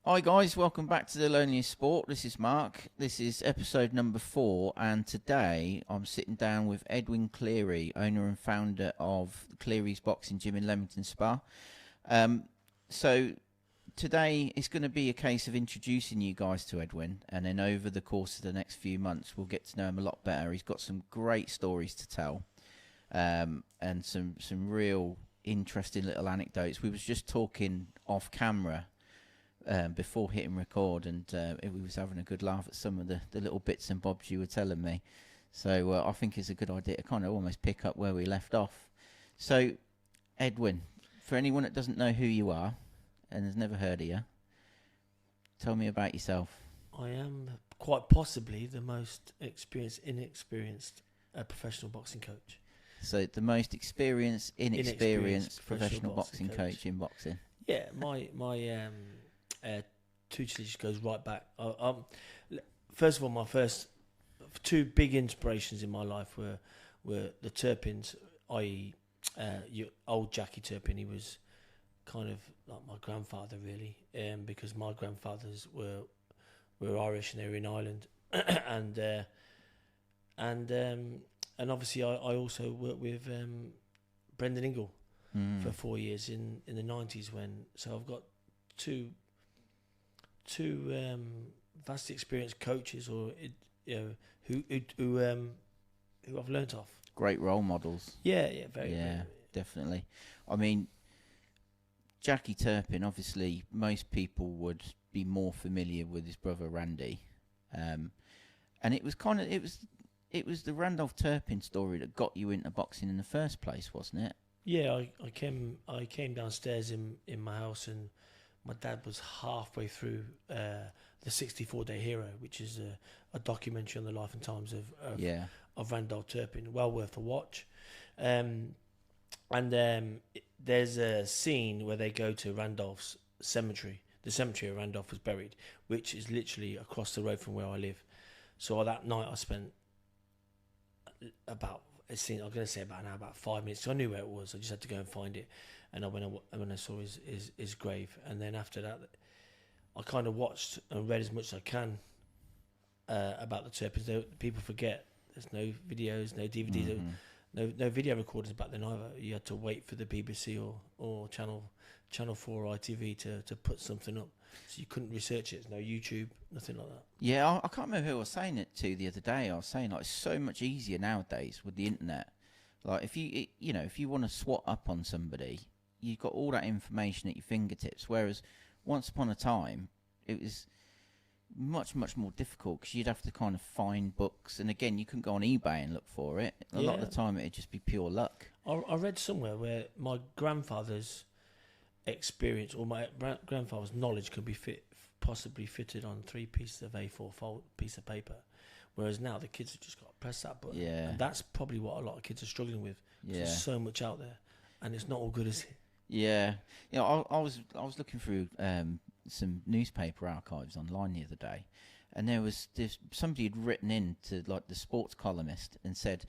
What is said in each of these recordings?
Hi guys, welcome back to The Loneliest Sport. This is Mark. This is episode number 4, and today I'm sitting down with Edwin Cleary, owner and founder of Cleary's Boxing Gym in Leamington Spa. So today it's going to be a case of introducing you guys to Edwin, and then over the course of the next few months we'll get to know him a lot better. He's got some great stories to tell, and some real interesting little anecdotes. We was just talking off camera before hitting record, and we was having a good laugh at some of the little bits and bobs you were telling me. So I think it's a good idea to kind of almost pick up where we left off. So, Edwin, for anyone that doesn't know who you are and has never heard of you, tell me about yourself. I am quite possibly the most inexperienced professional boxing coach. So, the most inexperienced professional boxing coach in boxing. Yeah, my tutelage goes right back. First of all, my first two big inspirations in my life were the Turpins, i.e. Old Jackie Turpin. He was kind of like my grandfather, really, because my grandfathers were Irish and they were in Ireland, and obviously I also worked with Brendan Ingle for 4 years in the 90s so I've got two vastly experienced coaches who I've learnt off. Great role models. Yeah, very. Definitely. I mean, Jackie Turpin, obviously most people would be more familiar with his brother Randy, and it was the Randolph Turpin story that got you into boxing in the first place, wasn't it? Yeah, I came downstairs in my house, and my dad was halfway through the 64-Day Hero, which is a documentary on the life and times of Randolph Turpin. Well worth a watch. There's a scene where they go to Randolph's cemetery. The cemetery where Randolph was buried, which is literally across the road from where I live. So that night I spent I'm going to say about an hour, about 5 minutes. So I knew where it was. I just had to go and find it. And when I saw his grave, and then after that, I kind of watched and read as much as I can about the Turpins. People forget there's no videos, no DVDs, no video recordings back then either. You had to wait for the BBC or Channel 4 or ITV to put something up. So you couldn't research it. There's no YouTube, nothing like that. Yeah, I can't remember who I was saying it to the other day. I was saying, like, it's so much easier nowadays with the internet. Like, if you want to swat up on somebody, you've got all that information at your fingertips. Whereas once upon a time, it was much more difficult because you'd have to kind of find books, and again, you couldn't go on eBay and look for it. A lot of the time, it'd just be pure luck. I read somewhere where my grandfather's experience or my grandfather's knowledge could be possibly fitted on 3 pieces of A4 piece of paper, whereas now the kids have just got to press that button. Yeah, and that's probably what a lot of kids are struggling with. There's so much out there, and it's not all good, is it? Yeah, I was looking through some newspaper archives online the other day, and somebody had written in to, like, the sports columnist and said,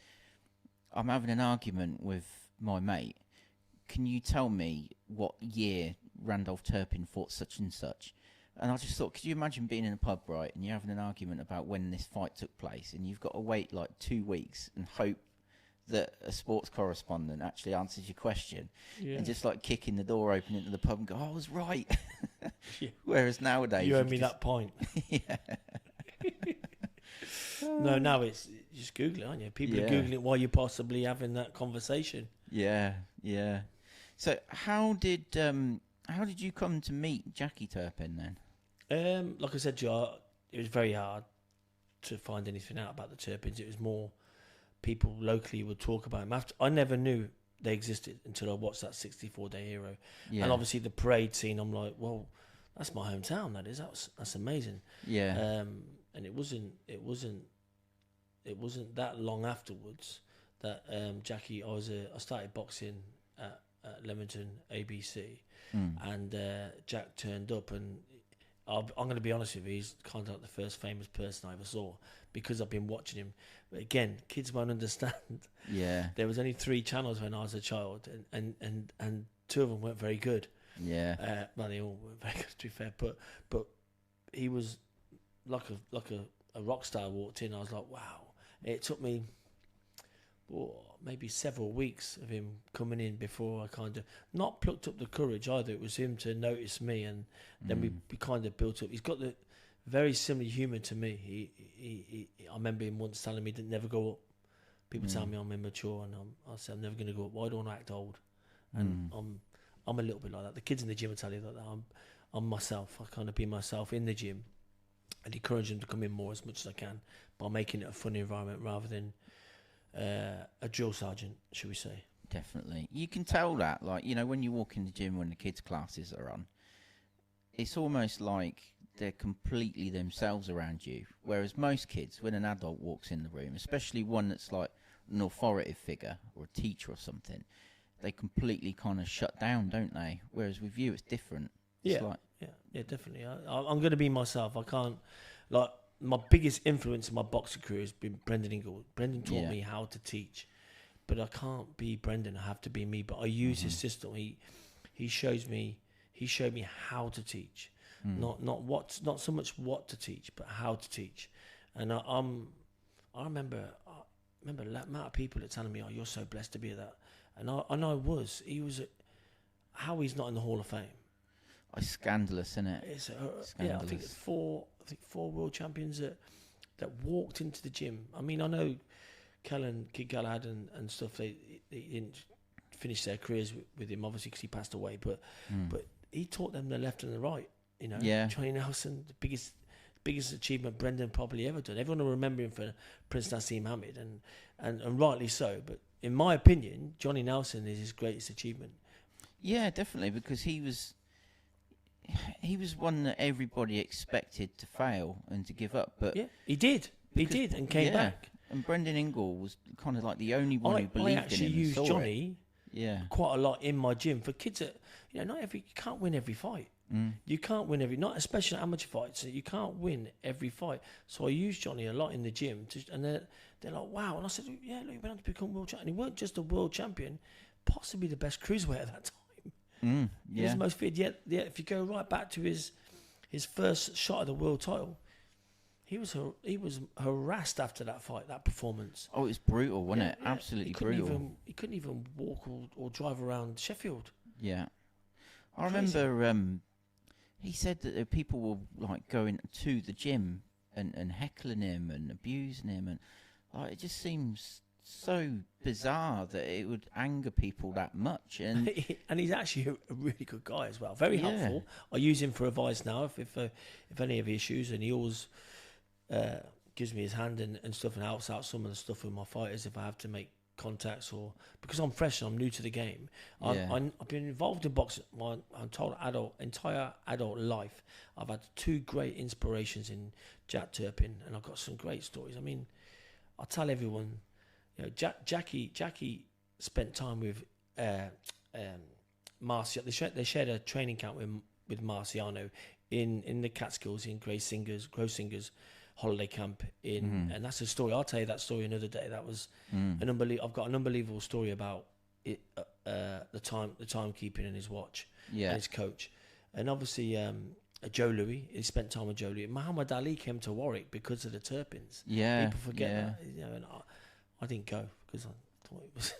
"I'm having an argument with my mate. Can you tell me what year Randolph Turpin fought such and such?" And I just thought, could you imagine being in a pub, right, and you're having an argument about when this fight took place, and you've got to wait like 2 weeks and hope that a sports correspondent actually answers your question, and just like kicking the door open into the pub and go, "I was right." Yeah. Whereas nowadays, you owe me that point. Yeah. No, now it's just Google it, aren't you? People are Googling it while you're possibly having that conversation. Yeah. So how did you come to meet Jackie Turpin then? Like I said to you, it was very hard to find anything out about the Turpins. It was more people locally would talk about him. I never knew they existed until I watched that 64-Day Hero. And obviously the parade scene, I'm like, well, that's my hometown. That's amazing. Yeah. And it wasn't that long afterwards that Jackie. I started boxing at Leamington ABC, and Jack turned up, and I'm going to be honest with you, he's kind of like the first famous person I ever saw because I've been watching him. But again, kids won't understand. Yeah. There was only 3 channels when I was a child, and 2 of them weren't very good. Yeah. Well, they all were very good, to be fair, but he was like a rock star walked in. I was like, wow. It took me maybe several weeks of him coming in before I kind of not plucked up the courage either. It was him to notice me, and then we kind of built up. He's got the very similar humour to me. He I remember him once telling me to never go up. People tell me I'm immature, and I say I'm never going to go up. Why do I want to act old? And I'm a little bit like that. The kids in the gym will tell you that I'm myself. I kind of be myself in the gym, and encourage them to come in more as much as I can by making it a fun environment rather than a drill sergeant, should we say. Definitely. You can tell that, like, you know, when you walk in the gym when the kids' classes are on, it's almost like they're completely themselves around you. Whereas most kids, when an adult walks in the room, especially one that's like an authoritative figure or a teacher or something, they completely kind of shut down, don't they? Whereas with you, it's different. It's Yeah, definitely. I'm going to be myself. I can't, like, my biggest influence in my boxing career has been Brendan Ingle. Brendan taught me how to teach, but I can't be Brendan. I have to be me. But I use his system. He showed me how to teach, not so much what to teach, but how to teach. And I remember the amount of people that telling me, "Oh, you're so blessed to be that," and I was. He was. How he's not in the Hall of Fame. It's scandalous, isn't it? It's scandalous. Yeah, I think it's four world champions that walked into the gym. I mean, I know Kid Galahad and stuff. They didn't finish their careers with him, obviously, because he passed away. But he taught them the left and the right. You know, Johnny Nelson, the biggest achievement Brendan probably ever done. Everyone will remember him for Prince Nassim Hamid, and rightly so. But in my opinion, Johnny Nelson is his greatest achievement. Yeah, definitely, because he was one that everybody expected to fail and to give up. But yeah, he did. He did, and came back. And Brendan Ingle was kind of like the only one who believed in him. I actually used Johnny quite a lot in my gym for kids that, you know, you can't win every fight. You can't win not especially amateur fights. You can't win every fight. So I used Johnny a lot in the gym, and they're like, wow. And I said, yeah, look, he went on to become world champion. And he weren't just a world champion, possibly the best cruiserweight at that time. He was the most fit. Yet, if you go right back to his first shot at the world title, he was harassed after that fight, that performance. Oh, it was brutal, wasn't it? Absolutely brutal. He couldn't even walk or drive around Sheffield. Yeah, I remember. He said that people were like going to the gym and heckling him and abusing him, and like, it just seems so bizarre that it would anger people that much. And he's actually a really good guy as well. Very helpful. I use him for advice now if any of the issues, and he always gives me his hand and stuff, and helps out some of the stuff with my fighters if I have to make contacts, or because I'm fresh and I'm new to the game. I've been involved in boxing my entire adult life. I've had two great inspirations in Jack Turpin, and I've got some great stories. I mean, I tell everyone, you know, Jackie spent time with Marciano. They shared a training camp with Marciano in the Catskills in Grow Singers holiday camp and that's a story. I'll tell you that story another day. That was I've got an unbelievable story about it, the timekeeping and his watch and his coach, and obviously Joe Louis. He spent time with Joe Louis. Muhammad Ali came to Warwick because of the Turpins. People forget that. You know, and I didn't go because I thought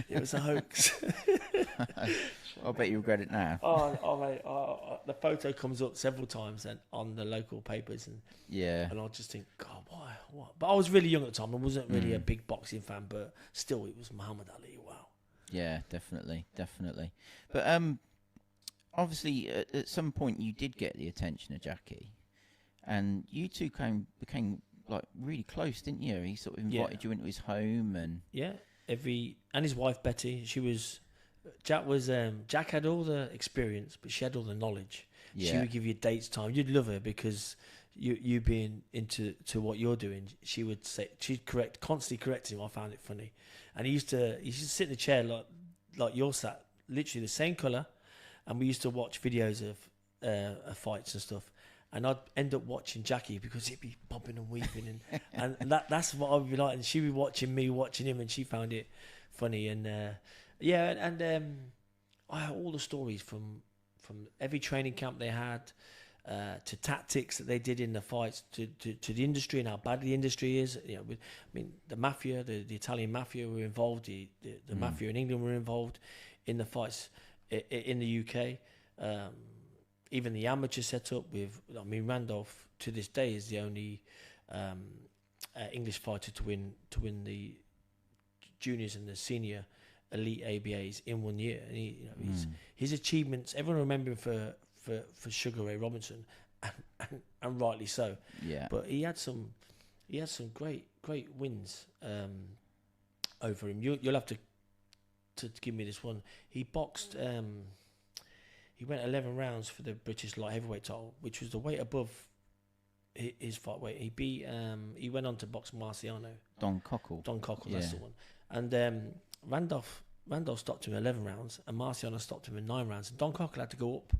it was a hoax. I bet you regret it now. Mate, the photo comes up several times and on the local papers, and I just think, God, why? What? But I was really young at the time. I wasn't really a big boxing fan, but still, it was Muhammad Ali. Wow. Yeah, definitely. But obviously, at some point, you did get the attention of Jackie, and you two became like really close, didn't you? He sort of invited you into his home, and and his wife Betty. Jack had all the experience, but she had all the knowledge. She would give you dates, time. You'd love her because you being into what you're doing. She would say, she'd constantly correct him. I found it funny, and he used to sit in the chair like you're sat, literally the same colour, and we used to watch videos of fights and stuff. And I'd end up watching Jackie because he'd be popping and weeping, and that's what I would be like. And she'd be watching me, watching him, and she found it funny. And I had all the stories from every training camp they had, to tactics that they did in the fights, to the industry and how bad the industry is. You know, the mafia, the Italian mafia were involved. The mafia in England were involved in the fights in the UK. Even the amateur setup with, Randolph to this day is the only English fighter to win the juniors and the senior elite ABAs in 1 year. And his achievements, everyone remember him for Sugar Ray Robinson, and rightly so. Yeah. But he had some great wins over him. You'll have to give me this one. He boxed. He went 11 rounds for the British light heavyweight title, which was the weight above his fight weight. He beat. He went on to box Marciano. Don Cockle. That's the one. And Randolph stopped him in 11 rounds, and Marciano stopped him in 9 rounds. And Don Cockle had to go up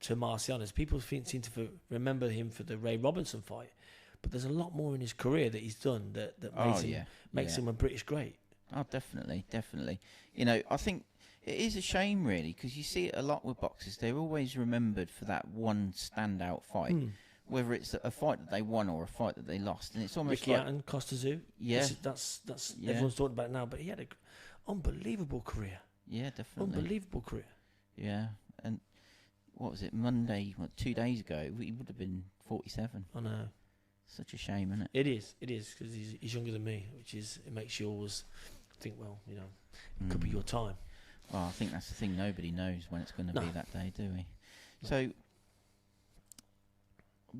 to Marciano's. People seem to remember him for the Ray Robinson fight, but there's a lot more in his career that he's done that makes him a British great. Oh, definitely. You know, I think it is a shame, really, because you see it a lot with boxers. They're always remembered for that one standout fight, whether it's a fight that they won or a fight that they lost. And it's almost Ricky Hatton, Costa Zoo. Yeah. That's everyone's talking about it now, but he had an unbelievable career. Yeah, definitely. Unbelievable career. Yeah, and what was it, Monday, 2 days ago, he would have been 47. I know. Such a shame, isn't it? It is, because he's younger than me, it makes you always think, well, it could be your time. Well, I think that's the thing. Nobody knows when it's going to be that day, do we? No. So,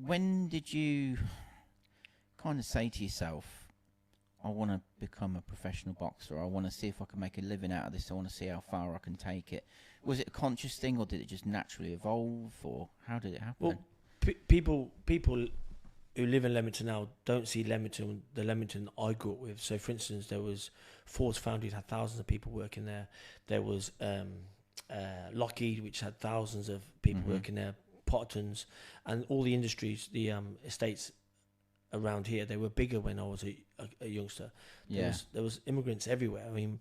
when did you kind of say to yourself, I want to become a professional boxer, I want to see if I can make a living out of this, I want to see how far I can take it? Was it a conscious thing, or did it just naturally evolve, or how did it happen? Well, people who live in Leamington now don't see the Leamington I grew up with. So, for instance, there was Ford's Foundry, had thousands of people working there. There was Lockheed, which had thousands of people working there. Potterton's, and all the industries, the estates around here, they were bigger when I was a youngster. There was immigrants everywhere. I mean,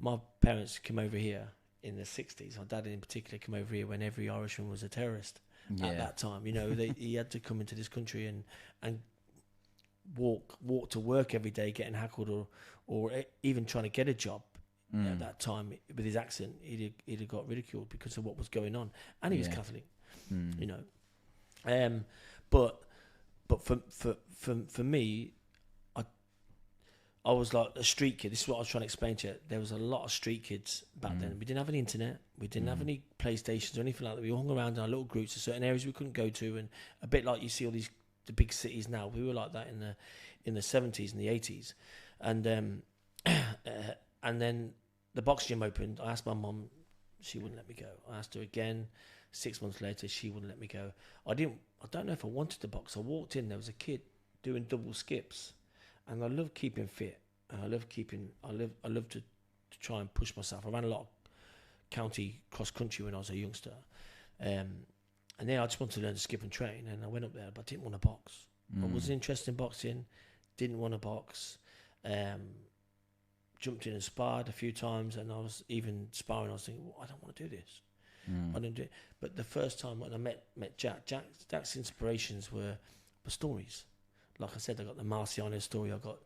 my parents came over here in the 60s. My dad in particular came over here when every Irishman was a terrorist at that time. He had to come into this country and walk to work every day getting heckled or even trying to get a job. At that time, with his accent, he'd have got ridiculed because of what was going on, and he was Catholic. But for me, I was like a street kid. This is what I was trying to explain to you. There was a lot of street kids back then. We didn't have any internet. We didn't have any PlayStations or anything like that. We hung around in our little groups to certain areas we couldn't go to, and a bit like you see all the big cities now. We were like that in the 70s and the 80s, and then the box gym opened. I asked my mum, she wouldn't let me go. I asked her again. 6 months later, she wouldn't let me go. I don't know if I wanted to box. I walked in. There was a kid doing double skips, and I love keeping fit. And I love to try and push myself. I ran a lot of county cross country when I was a youngster, and then I just wanted to learn to skip and train. And I went up there, but I didn't want to box. I wasn't interested in boxing. Didn't want to box. Jumped in and sparred a few times, and I was even sparring. I was thinking, well, I don't want to do this. I didn't do it. But the first time when I met Jack's inspirations were stories. Like I said, I got the Marciano story. I got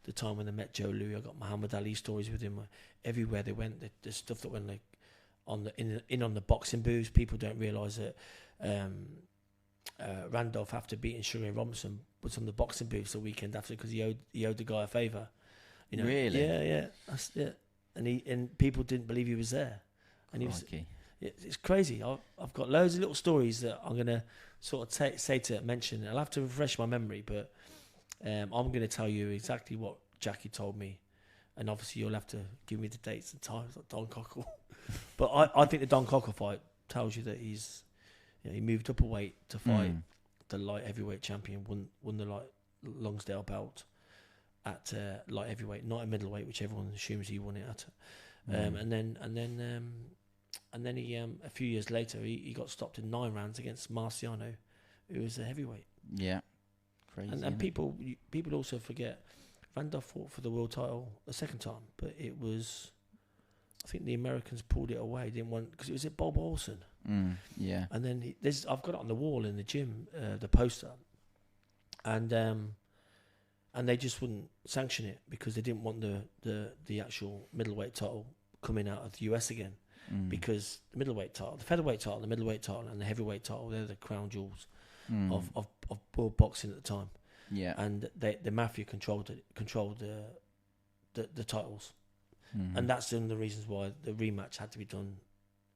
the time when they met Joe Louis. I got Muhammad Ali stories with him. Everywhere they went, the stuff that when they on the boxing booths, people don't realise that Randolph, after beating Sugar Ray Robinson, was on the boxing booths the weekend after because he owed the guy a favour. Really? Yeah. That's it. And people didn't believe he was there. And he was. It's crazy. I've got loads of little stories that I'm going to sort of mention. I'll have to refresh my memory, but I'm going to tell you exactly what Jackie told me. And obviously you'll have to give me the dates and times, like Don Cockle. But I think the Don Cockle fight tells you that he moved up a weight to fight the light heavyweight champion, won the light Longsdale belt at light heavyweight, not a middleweight, which everyone assumes he won it at. And then he a few years later he got stopped in 9 rounds against Marciano, who was a heavyweight. Yeah, crazy. And people also forget Randolph fought for the world title a second time, but it was, I think the Americans pulled it away. Didn't want, because it was at Bob Olsen. Yeah. And then I've got it on the wall in the gym, the poster, and they just wouldn't sanction it because they didn't want the actual middleweight title coming out of the US again, because the middleweight title, the featherweight title, the middleweight title, and the heavyweight title, they're the crown jewels of world boxing at the time. Yeah. And the mafia controlled the titles, and that's one of the reasons why the rematch had to be done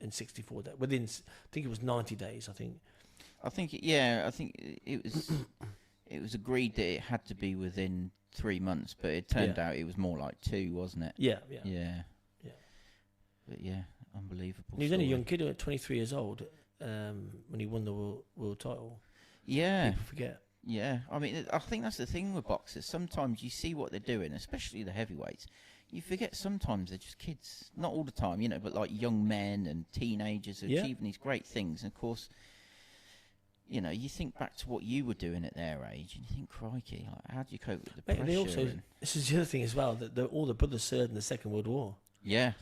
in 64 days. Within, I think it was 90 days. I think it was. It was agreed that it had to be within 3 months, but it turned out it was more like 2, wasn't it? Yeah. But yeah, unbelievable. And he was only a young kid at 23 years old when he won the world title. Yeah. People forget. Yeah, I mean, I think that's the thing with boxers. Sometimes you see what they're doing, especially the heavyweights. You forget sometimes they're just kids. Not all the time, but like young men and teenagers achieving these great things. And of course, you think back to what you were doing at their age, and you think, crikey, like, how do you cope with the pressure? They also, this is the other thing as well, that all the brothers served in the Second World War. Yeah.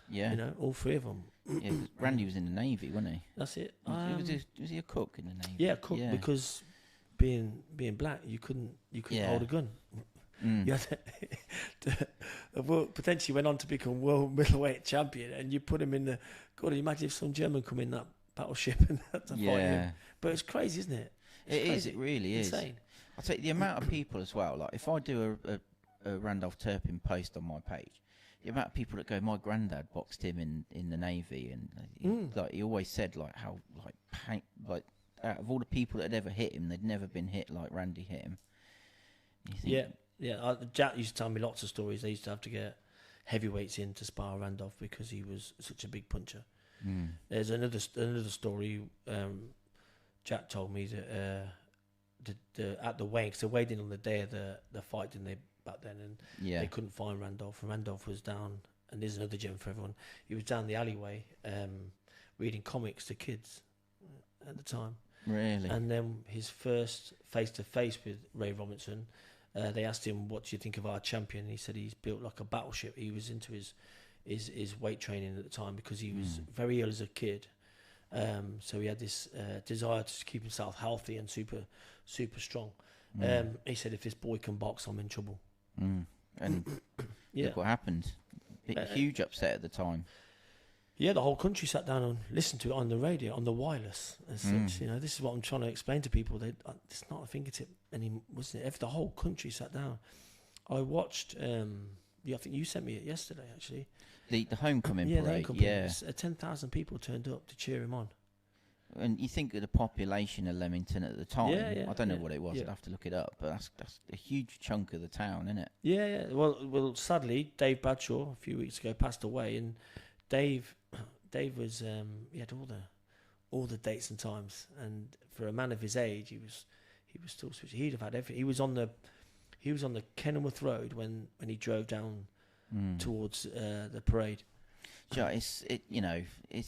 All 3 of them. Yeah, Randy was in the Navy, wasn't he? That's it. Was he a cook in the Navy? Yeah, cook, because being black, you couldn't hold a gun. You had potentially went on to become world middleweight champion, and you put him in the. God, imagine if some German come in that battleship and had to fight him. But it's crazy, isn't it? It is. It really is. Insane. I take the amount of people as well. Like if I do a Randolph Turpin post on my page, the amount of people that go, my granddad boxed him in the Navy, and he always said like how out of all the people that had ever hit him, they'd never been hit like Randy hit him. Yeah. Jack used to tell me lots of stories. They used to have to get heavyweights in to spar Randolph because he was such a big puncher. There's another story. Jack told me that at the weigh, because they weighed in on the day of the fight, didn't they, back then? And they couldn't find Randolph. And Randolph was down, and there's another gem for everyone. He was down the alleyway reading comics to kids at the time. Really? And then his first face-to-face with Ray Robinson, they asked him, what do you think of our champion? And he said he's built like a battleship. He was into his weight training at the time because he was very ill as a kid. So he had this desire to keep himself healthy and super strong. He said, if this boy can box, I'm in trouble. And look what happened. Huge upset at the time. Yeah, the whole country sat down and listened to it on the radio, on the wireless as such. This is what I'm trying to explain to people. It's not a fingertip anymore, wasn't it? If the whole country sat down. I watched, I think you sent me it yesterday, actually. The homecoming parade, the homecoming. 10,000 people turned up to cheer him on. And you think of the population of Leamington at the time. I don't know what it was. I'd have to look it up. But that's a huge chunk of the town, isn't it? Yeah. Well, sadly, Dave Bradshaw, a few weeks ago, passed away. And Dave was, he had all the dates and times. And for a man of his age, he was still switching. He'd have had everything. He was on the Kenilworth Road when he drove down towards the parade. Yeah, it's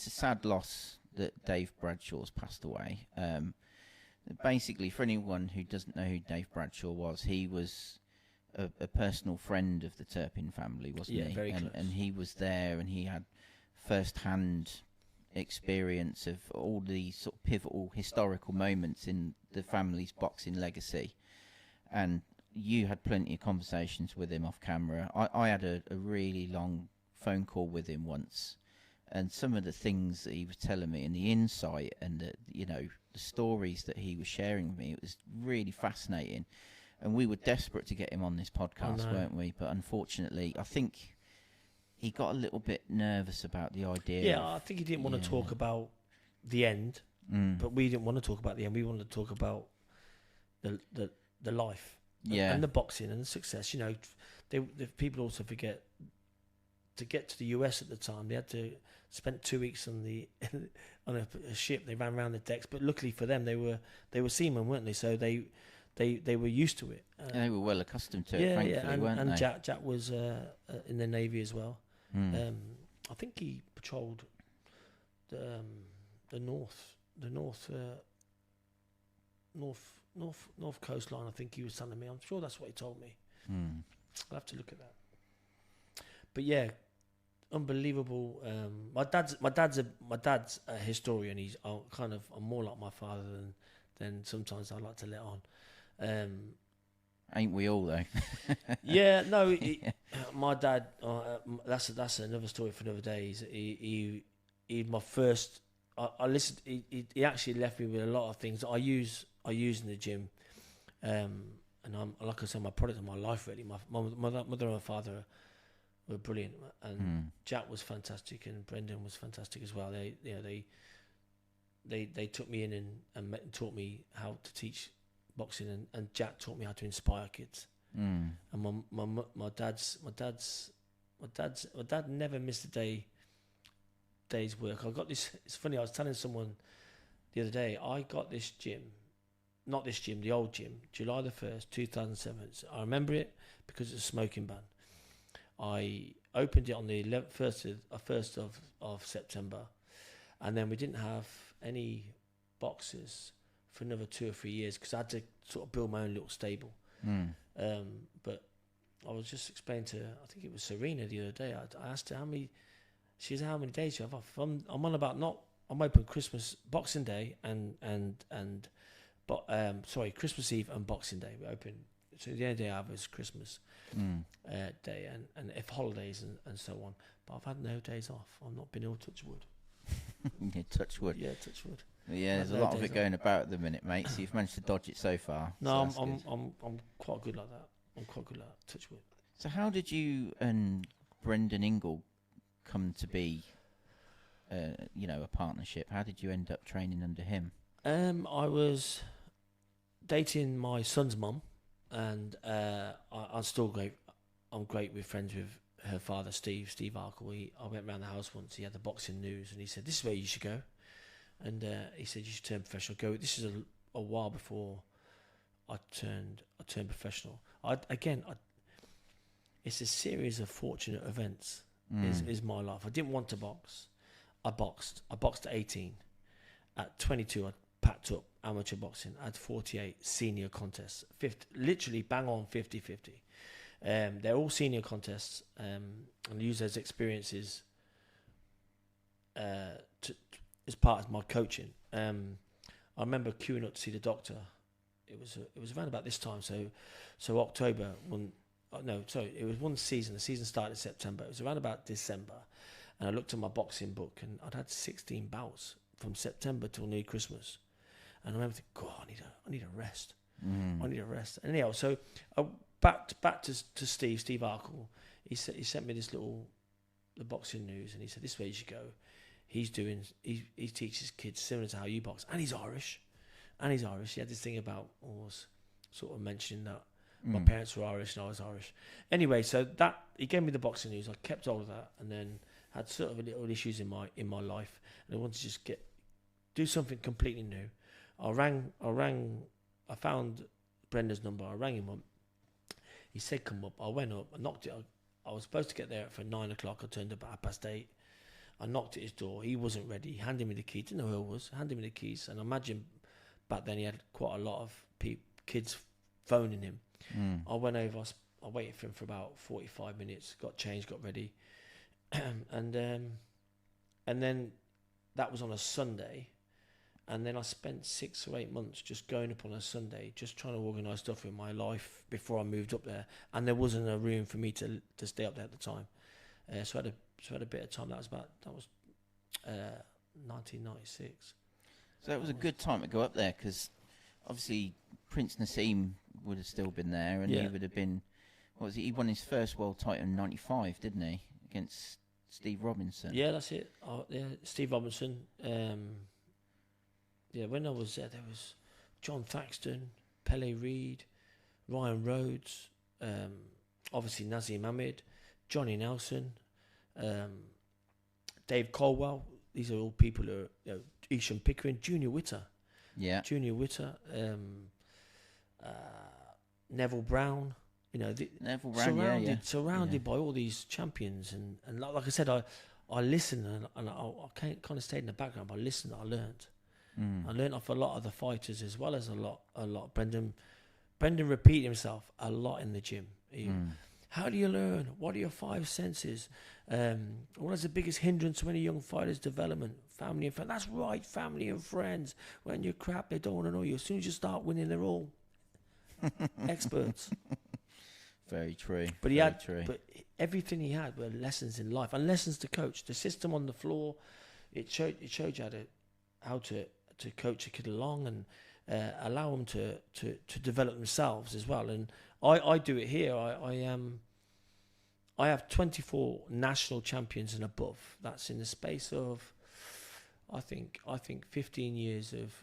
a sad loss that Dave Bradshaw's passed away. Basically, for anyone who doesn't know who Dave Bradshaw was, he was a personal friend of the Turpin family, wasn't he? Yeah, very close. And he was there, and he had first-hand experience of all these sort of pivotal historical moments in the family's boxing legacy. And you had plenty of conversations with him off camera. I had a really long phone call with him once, and some of the things that he was telling me and the insight and the stories that he was sharing with me, it was really fascinating. And we were desperate to get him on this podcast, weren't we? But unfortunately, I think he got a little bit nervous about the idea. Yeah, I think he didn't want to talk about the end, but we didn't want to talk about the end. We wanted to talk about the life, and the boxing and the success. The people also forget, to get to the US at the time, they had to spend 2 weeks on a ship. They ran around the decks, but luckily for them, they were seamen, weren't they? So they were used to it. They were well accustomed to it, thankfully, weren't they? And Jack was in the Navy as well. I think he patrolled the north coastline. I think he was telling me. I'm sure that's what he told me. I'll have to look at that. But yeah, unbelievable. My dad's a historian. I'm more like my father than sometimes I like to let on. Ain't we all though? Yeah, no. My dad. That's another story for another day. He my first. I listened. He actually left me with a lot of things that I use in the gym. And I'm, like I said, my product of my life really. My mother and my father were brilliant, and Jack was fantastic, and Brendan was fantastic as well. They took me in and taught me how to teach boxing, and Jack taught me how to inspire kids. And my dad never missed a day's work. I got this. It's funny. I was telling someone the other day. I got this gym. Not this gym, the old gym, July the 1st, 2007. I remember it because it's a smoking ban. I opened it on the 1st of September, and then we didn't have any boxes for another 2 or 3 years because I had to sort of build my own little stable. But I was just explaining to, I think it was Serena the other day, I asked her how many days do you have off? I'm on about I'm open Christmas, Boxing Day Christmas Eve and Boxing Day. We're open. So the only day I have is Christmas Day and if holidays and so on. But I've had no days off. I've not been ill, touch wood. Yeah, touch wood. Yeah, touch wood. Yeah, there's a lot of it going about at the minute, mate. So you've managed to dodge it so far. No, so I'm quite good like that. I'm quite good like that. Touch wood. So how did you and Brendan Ingle come to be, a partnership? How did you end up training under him? I was dating my son's mum, and I'm still great. I'm great with friends with her father, Steve Arkle. I went around the house once. He had the boxing news, and he said, "This is where you should go." And he said, "You should turn professional." This is a while before I turned professional. It's a series of fortunate events. Is my life. I didn't want to box. I boxed. I boxed at 18. At 22, I packed up amateur boxing. I had 48 senior contests. Literally bang on 50-50. They're all senior contests, and use those experiences as part of my coaching. I remember queuing up to see the doctor. It was around about this time. So October. It was one season. The season started in September. It was around about December, and I looked at my boxing book, and I'd had 16 bouts from September till near Christmas. And I remember thinking, God, I need a rest. I need a rest. And anyhow, so I back to Steve Arkle. He sent me the boxing news, and he said, "This is where you should go." He teaches kids similar to how you box, and he's Irish. He had this thing about almost sort of mentioning that my parents were Irish and I was Irish. Anyway, so that he gave me the boxing news. I kept all of that, and then had sort of little issues in my life, and I wanted to just do something completely new. I found Brenda's number. I rang him up. He said, "Come up." I went up. I knocked it. I was supposed to get there for 9 o'clock. I turned up at 8:30. I knocked at his door. He wasn't ready. He handed me the key. Didn't know who I was. Handed me the keys. And I imagine back then he had quite a lot of kids phoning him. I went over. I waited for him for about 45 minutes. Got changed. Got ready. and then that was on a Sunday. And then I spent 6 or 8 months just going up on a Sunday, just trying to organise stuff in my life before I moved up there. And there wasn't a room for me to stay up there at the time. So I had a bit of time. That was 1996. So that was a good time to go up there because obviously Prince Nassim would have still been there, and he would have been. What was it? He won his first world title in '95, didn't he? Against Steve Robinson. Yeah, that's it. Steve Robinson. When I was there was John Thaxton, Pele Reid, Ryan Rhodes, obviously Nazim Ahmed, Johnny Nelson, Dave Colwell. These are all people who are Isham Pickering, Junior Witter. Yeah. Junior Witter, Neville Brown. Neville Brown, surrounded by all these champions, and like I said, I listened and I kind of stayed in the background. But I listened, I learned. I learned off a lot of the fighters as well as a lot. Brendan repeated himself a lot in the gym. How do you learn? What are your five senses? What is the biggest hindrance to any young fighter's development? Family and friends. That's right, family and friends. When you're crap, they don't want to know you. As soon as you start winning, they're all experts. Very true. But true. But everything he had were lessons in life and lessons to coach. The system on the floor, it showed you how to coach a kid along and allow them to develop themselves as well. And I do it here. I have 24 national champions and above. That's in the space of, I think 15 years of,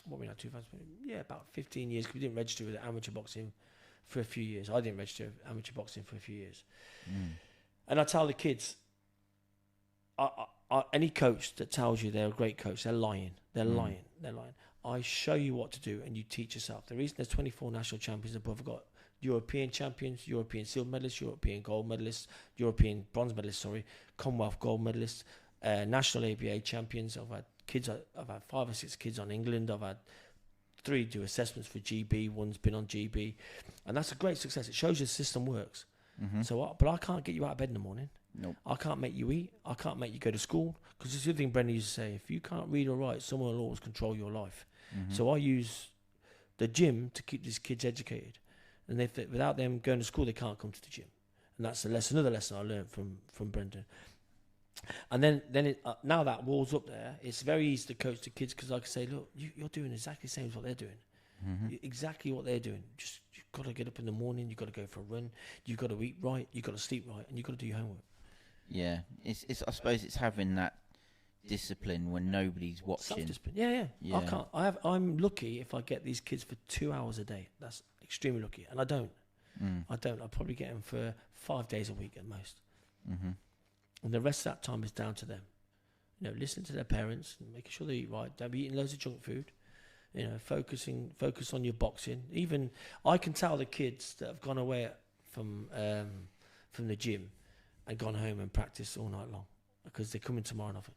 what we now 2000? Yeah, about 15 years. 'Cause we didn't register with amateur boxing for a few years. I didn't register with amateur boxing for a few years. And I tell the kids, any coach that tells you they're a great coach, they're lying. They're lying. I show you what to do and you teach yourself. The reason there's 24 national champions above, I've got European champions, European silver medalists, European gold medalists, European bronze medalists, Commonwealth gold medalists, national ABA champions. I've had 5 or 6 kids on England. I've had 3 do assessments for GB. One's been on GB. And that's a great success. It shows you the system works. But I can't get you out of bed in the morning. Nope. I can't make you eat. I can't make you go to school. Because it's the other thing Brendan used to say, if you can't read or write, someone will always control your life. So I use the gym to keep these kids educated. And without them going to school, they can't come to the gym. And that's another lesson I learned from Brendan. And then now that wall's up there, it's very easy to coach the kids because I can say, look, you're doing exactly the same as what they're doing. Exactly what they're doing. Just you've got to get up in the morning, you've got to go for a run, you've got to eat right, you've got to sleep right, and you've got to do your homework. Yeah, it's. I suppose it's having that discipline when nobody's watching. Self-discipline. Yeah. I can't. I'm lucky if I get these kids for 2 hours a day. That's extremely lucky, and I don't. I probably get them for 5 days a week at most. And the rest of that time is down to them. Listening to their parents and making sure they eat right. Don't be eating loads of junk food. Focus on your boxing. Even I can tell the kids that have gone away from the gym and gone home and practiced all night long because they're coming tomorrow and I think,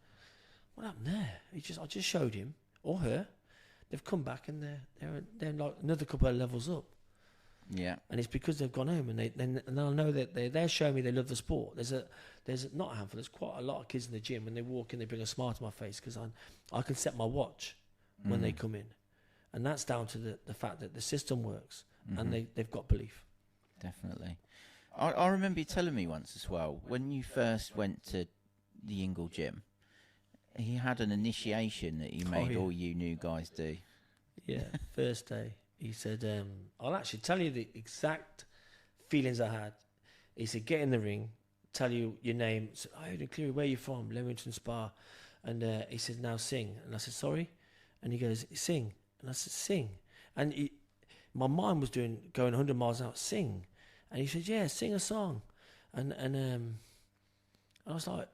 what happened there? I just showed him or her. They've come back and they're like another couple of levels up. Yeah. And it's because they've gone home and they'll know that they're showing me they love the sport. There's not a handful. There's quite a lot of kids in the gym when they walk in, they bring a smile to my face because I can set my watch when they come in, and that's down to the fact that the system works and they've got belief. Definitely. I remember you telling me once as well when you first went to the Ingle gym. He had an initiation that he made all you new guys do. Yeah, first day. He said, I'll actually tell you the exact feelings I had. He said, get in the ring, tell you your name. So, Edwin Cleary, where are you from? Leamington Spa. And he said, now sing. And I said, sorry? And he goes, sing. And I said, sing. And my mind was going 100 miles an hour, sing. And he said, yeah, sing a song. And I was like,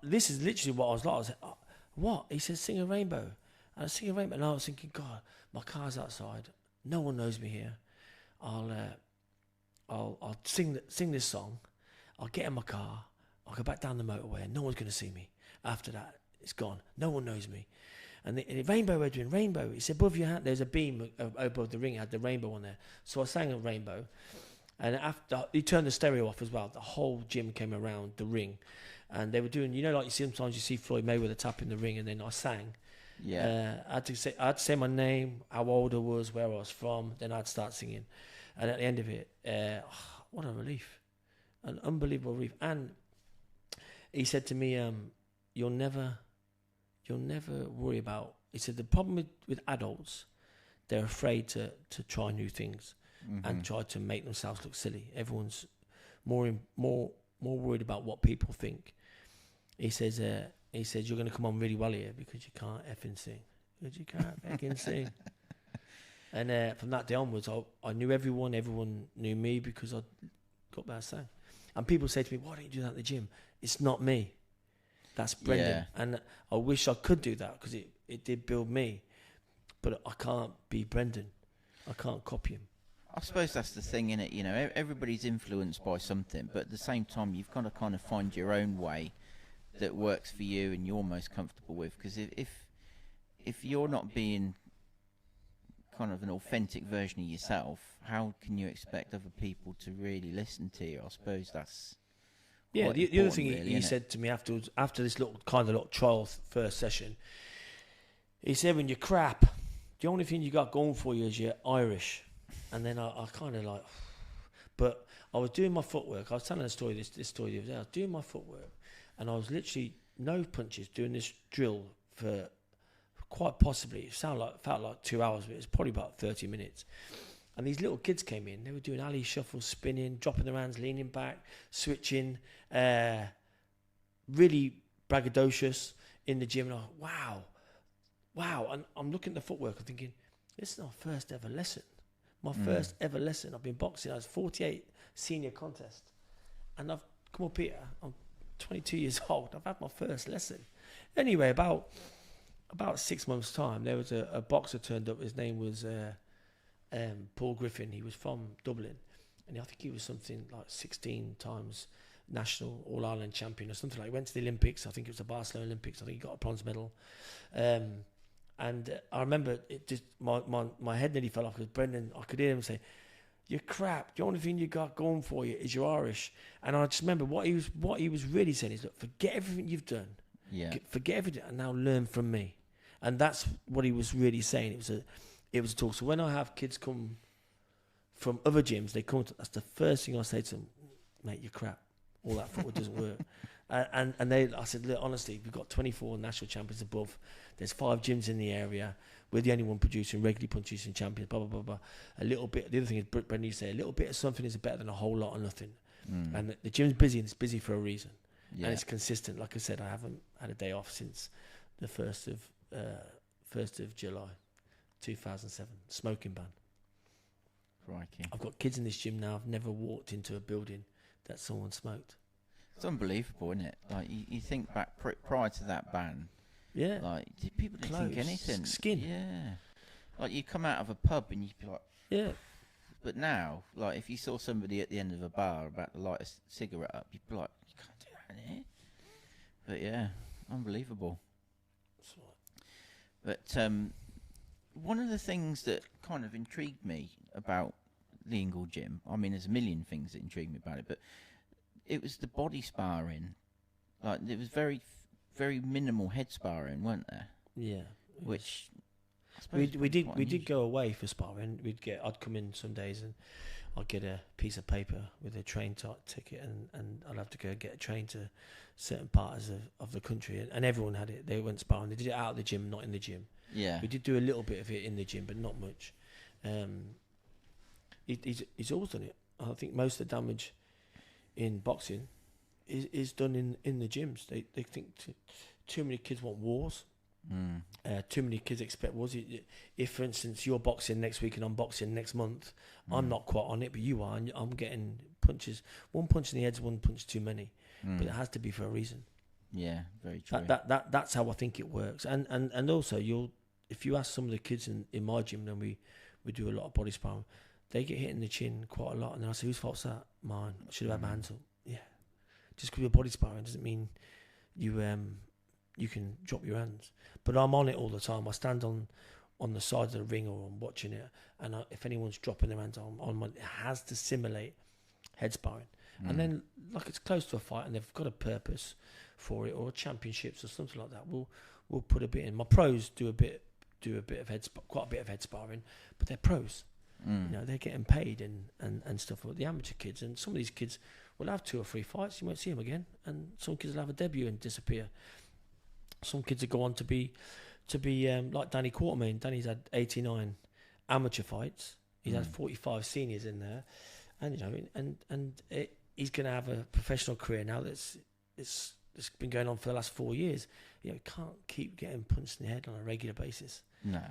this is literally what I was like. I was like, what? He said, sing a rainbow. And I was singing a rainbow. And I was thinking, God, my car's outside. No one knows me here. I'll sing this song. I'll get in my car. I'll go back down the motorway and no one's going to see me. After that, it's gone. No one knows me. And the rainbow, Edwin, rainbow. He said, above your hand, there's a beam above the ring. It had the rainbow on there. So I sang a rainbow. And after he turned the stereo off as well, the whole gym came around the ring. And they were doing, like sometimes you see Floyd Mayweather tapping the ring, and then I sang. Yeah. I had to say my name, how old I was, where I was from. Then I'd start singing. And at the end of it, what a relief. An unbelievable relief. And he said to me, you'll never worry about, he said, the problem with adults, they're afraid to try new things and try to make themselves look silly. Everyone's more worried about what people think. He says, you're going to come on really well here because you can't effing sing. Because you can't effing sing. And from that day onwards, I knew everyone knew me because I got better sang. And people say to me, why don't you do that at the gym? It's not me. That's Brendan. Yeah. And I wish I could do that because it did build me. But I can't be Brendan. I can't copy him. I suppose that's the thing, innit? Everybody's influenced by something, but at the same time, you've got to kind of find your own way that works for you and you're most comfortable with. Because if you're not being kind of an authentic version of yourself, how can you expect other people to really listen to you? I suppose that's the other thing really, he said to me afterwards, after this little trial first session, he said, "When you're crap, the only thing you got going for you is you're Irish." And then I kind of like, but I was doing my footwork. I was telling a story, this story the other day. I was doing my footwork, and I was literally no punches doing this drill for quite possibly, it felt like 2 hours, but it was probably about 30 minutes. And these little kids came in. They were doing alley shuffles, spinning, dropping their hands, leaning back, switching, really braggadocious in the gym. And I thought, wow. And I'm looking at the footwork. I'm thinking, this is our first ever lesson. My first ever lesson. I've been boxing. I was 48 senior contest. And I've come up here. I'm 22 years old. I've had my first lesson. Anyway, about 6 months' time, there was a boxer turned up. His name was Paul Griffin. He was from Dublin, and I think he was something like 16 times national All-Ireland champion or something like. He went to the Olympics. I think it was the Barcelona Olympics. I think he got a bronze medal. And I remember it just my head nearly fell off because Brendan, I could hear him say, "You're crap. The only thing you got going for you is you're Irish." And I just remember what he was really saying is, "Look, forget everything you've done. Yeah. Forget everything, and now learn from me." And that's what he was really saying. It was a talk. So when I have kids come from other gyms, they come. That's the first thing I say to them, "Mate, you're crap. All that footwork doesn't work." I said, "Look, honestly, we've got 24 national champions above. There's 5 gyms in the area. We're the only one regularly producing champions. Blah blah blah blah. A little bit. The other thing is, Brendan, you say a little bit of something is better than a whole lot of nothing. And the gym's busy, and it's busy for a reason. And it's consistent. Like I said, I haven't had a day off since the 1st of July, 2007. Smoking ban. Crikey. I've got kids in this gym now. I've never walked into a building that someone smoked. It's unbelievable, isn't it? Like you think back prior to that ban. Yeah. Like people didn't think anything. Skin. Yeah. Like you come out of a pub and you'd be like. Yeah. But now, like if you saw somebody at the end of a bar about to light a cigarette up, you'd be like, you can't do that in here. But yeah, unbelievable. But one of the things that kind of intrigued me about the Ingle gym, I mean, there's a million things that intrigued me about it, but it was the body sparring. Like, there was very, very minimal head sparring, weren't there? Yeah. Which I suppose we did go away for sparring. I'd come in some days and I'd get a piece of paper with a train ticket, and I'd have to go get a train to certain parts of the country, and everyone had it. They went sparring. They did it out of the gym, not in the gym. Yeah. We did do a little bit of it in the gym, but not much. He's always done it. I think most of the damage in boxing is done in the gyms. They think too many kids want wars. Too many kids expect wars. If, for instance, you're boxing next week and I'm boxing next month, I'm not quite on it, but you are, and I'm getting punches. One punch in the head's one punch too many, but it has to be for a reason. Yeah, very true. That's how I think it works. And also, if you ask some of the kids in my gym, then we do a lot of body sparring. They get hit in the chin quite a lot, and then I say, "Whose fault's that?" Mine. I should have had my hands up. Yeah, just because you're body sparring doesn't mean you can drop your hands. But I'm on it all the time. I stand on the side of the ring or I'm watching it, and if anyone's dropping their hands on it has to simulate head sparring. And then, like, it's close to a fight and they've got a purpose for it, or championships or something like that, we'll put a bit in. My pros do a bit of quite a bit of head sparring, but they're pros. You know, they're getting paid and stuff. But the amateur kids, and some of these kids will have 2 or 3 fights, you won't see them again, and some kids will have a debut and disappear. Some kids will go on to be like Danny Quartermain. Danny's had 89 amateur fights. He's had 45 seniors in there, and you know, he's going to have a professional career now. It's been going on for the last 4 years. You know, can't keep getting punched in the head on a regular basis. No.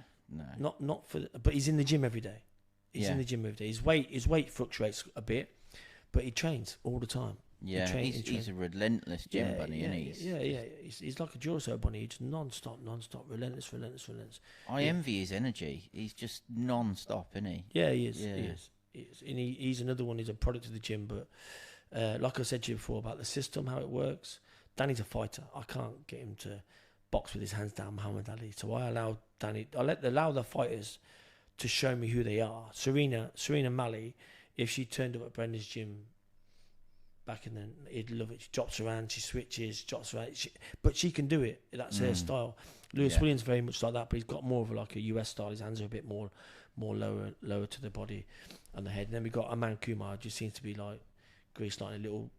Not for. But he's in the gym every day. He's in the gym every day. His weight fluctuates a bit, but he trains all the time. Yeah, he's a relentless gym bunny, isn't he? Yeah. He's like a Duracell bunny. He's non-stop, relentless. I envy his energy. He's just non-stop, isn't he? Yeah, he is. Yeah. He is. And he's another one. He's a product of the gym. But like I said to you before about the system, how it works, Danny's a fighter. I can't get him to box with his hands down Muhammad Ali. So I allow the fighters to show me who they are. Serena Malley, if she turned up at Brendan's gym back in then, he'd love it. She drops around, she switches, drops around, but she can do it. That's her style. Lewis Williams very much like that, but he's got more of like a US style. His hands are a bit more lower to the body and the head. And then we got Aman Kumar, just seems to be like greased like a little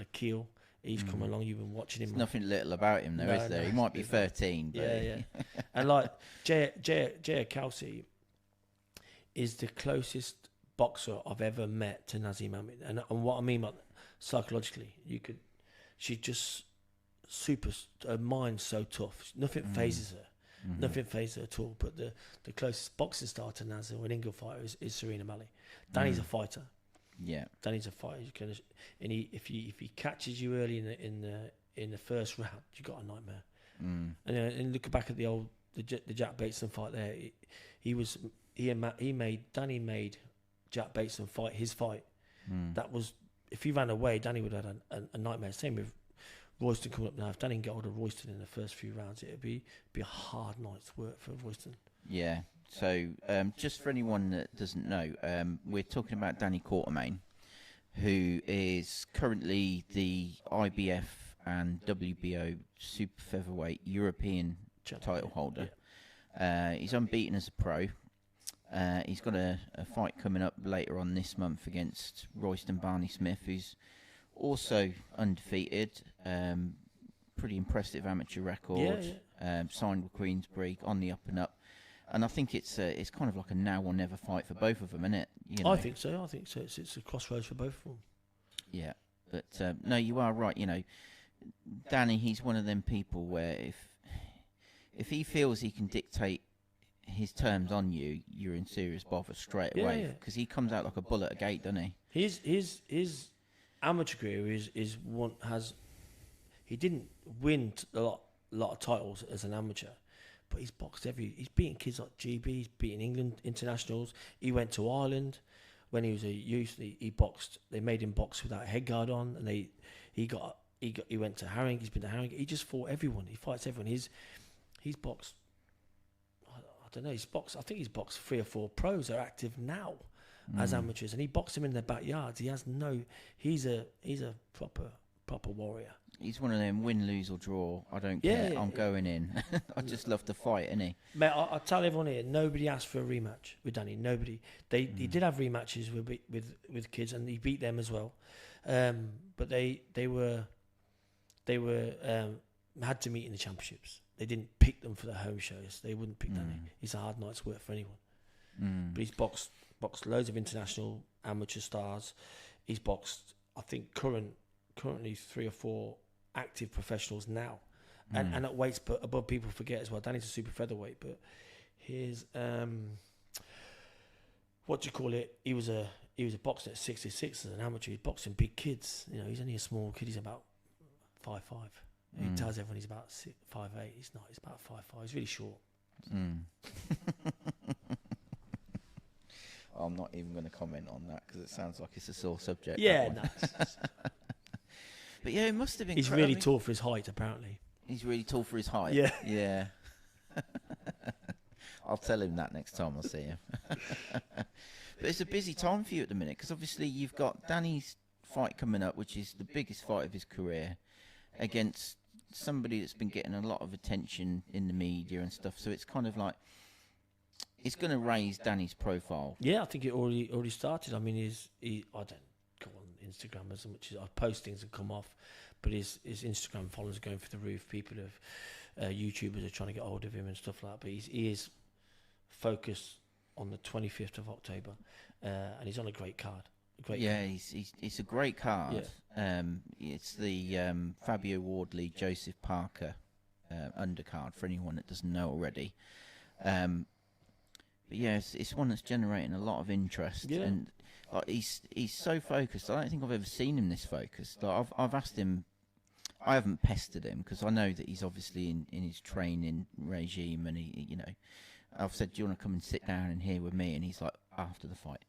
Akil. He's come along. You've been watching him. There's nothing little about him, though, is there? He might be 13. But yeah. And like Jay Kelsey is the closest boxer I've ever met to Nazim Ahmed. And what I mean by that, psychologically, she's just super. Her mind's so tough. Nothing phases her. Mm-hmm. Nothing phases her at all. But the closest boxing star to Nazim, an Ingle fighter, is Serena Malley. Danny's a fighter. Yeah, Danny's a fighter. And if he catches you early in the first round, you got a nightmare. And look back at the Jack Bateson fight there. Danny made Jack Bateson fight his fight. That was, if he ran away, Danny would have had a nightmare. Same with Royston coming up now. If Danny can get hold of Royston in the first few rounds, it'd be a hard night's work for Royston. Yeah. So, just for anyone that doesn't know, we're talking about Danny Quartermain, who is currently the IBF and WBO super featherweight European title holder. Yeah. He's unbeaten as a pro. He's got a fight coming up later on this month against Royston Barney-Smith, who's also undefeated. Pretty impressive amateur record. Signed with Queensbury, on the up and up. And I think it's kind of like a now or never fight for both of them, isn't it? You know? I think so. It's a crossroads for both of them. Yeah, but no, you are right. You know, Danny, he's one of them people where if he feels he can dictate his terms on you, you're in serious bother straight away, because he comes out like a bull at a gate, doesn't he? His amateur career he didn't win a lot of titles as an amateur. But he's boxed he's beaten kids like GB, he's beaten England internationals. He went to Ireland when he was a youth. He boxed. They made him box without a head guard on, and he went to Harringay. He's been to Harringay. He just fought everyone. He fights everyone. He's boxed. I don't know. I think he's boxed 3 or 4 pros that are active now as amateurs, and he boxed them in their backyards. He's a proper warrior. He's one of them win, lose or draw. I don't care. I'm going in. I just love to fight, innit? Mate, I tell everyone here, nobody asked for a rematch with Danny. Nobody. He did have rematches with kids, and he beat them as well. But they had to meet in the championships. They didn't pick them for the home shows. They wouldn't pick Danny. He's a hard night's work for anyone. But he's boxed loads of international amateur stars. He's boxed, I think, currently 3 or 4 active professionals now, and at weights but above. People forget as well. Danny's a super featherweight, but his what do you call it? He was a boxer at 66 as an amateur. He's boxing big kids. You know, he's only a small kid. He's about 5'5". He tells everyone he's about 5'8". He's not. He's about 5'5". He's really short. I'm not even going to comment on that because it sounds like it's a sore subject. Yeah, no. But yeah, it must have been. He's really tall for his height, apparently. He's really tall for his height. Yeah. Yeah. I'll tell him that next time I see him. But it's a busy time for you at the minute, because obviously you've got Danny's fight coming up, which is the biggest fight of his career, against somebody that's been getting a lot of attention in the media and stuff. So it's kind of like, it's going to raise Danny's profile. Yeah, I think it already started. I mean, I don't go on Instagram as much as I post things and come off, but his Instagram followers are going through the roof. People YouTubers are trying to get hold of him and stuff like that. But he is focused on the 25th of October, and he's on a great card. Card. It's a great card. Yeah. It's the Fabio Wardley, Joseph Parker undercard for anyone that doesn't know already. But yeah, it's one that's generating a lot of interest. Yeah. And like, he's so focused. I don't think I've ever seen him this focused. Like, I've asked him. I haven't pestered him because I know that he's obviously in his training regime, and he, I've said, do you want to come and sit down in here with me? And he's like, after the fight.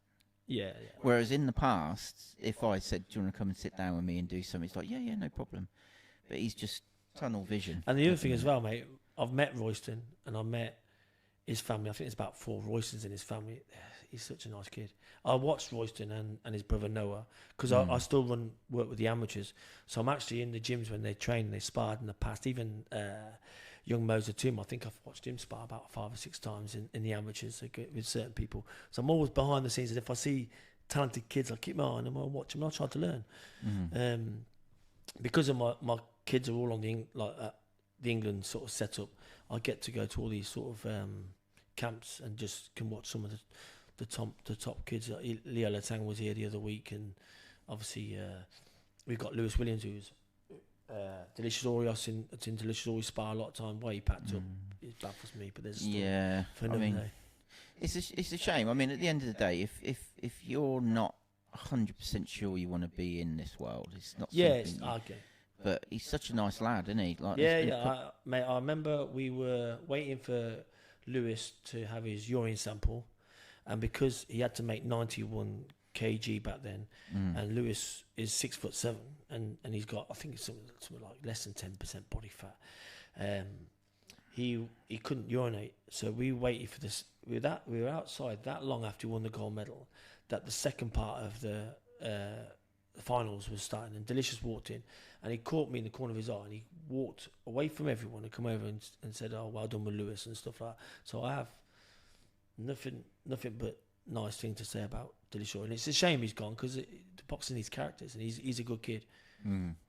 Yeah. Whereas in the past, if I said, do you want to come and sit down with me and do something, he's like, yeah, no problem. But he's just tunnel vision. And the other thing as well, mate, I've met Royston, and I met his family. I think there's about 4 Roystons in his family. He's such a nice kid. I watched Royston and his brother Noah because I still work with the amateurs. So I'm actually in the gyms when they train. They sparred in the past. Even young Moser Toom, I think I've watched him spar about 5 or 6 times in the amateurs with certain people. So I'm always behind the scenes. And if I see talented kids, I keep my eye on them. I watch them. I try to learn. Because of my kids are all on the England sort of setup, I get to go to all these sort of camps and just can watch some of the top kids. Leo Letang was here the other week, and obviously we've got Lewis Williams, who's Delicious Orios in Delicious Orios Spa a lot of time. Why he packed up, it baffles me. But there's for another day. It's a shame. I mean, at the end of the day, if you're not 100% sure you want to be in this world, it's not. It's okay. But he's such a nice lad, isn't he? Like, Mate, I remember we were waiting for Lewis to have his urine sample, and because he had to make 91 kg back then, and Lewis is 6'7", and he's got, I think it's something like less than 10% body fat. He couldn't urinate, so we waited for this. We were outside that long after he won the gold medal, that the second part of the finals was starting, and Delicious walked in, and he caught me in the corner of his eye, and he walked away from everyone and come over and said, "Oh, well done with Lewis," and stuff like that. So I have nothing but nice thing to say about Delicious, and it's a shame he's gone because the boxing needs characters, and he's a good kid.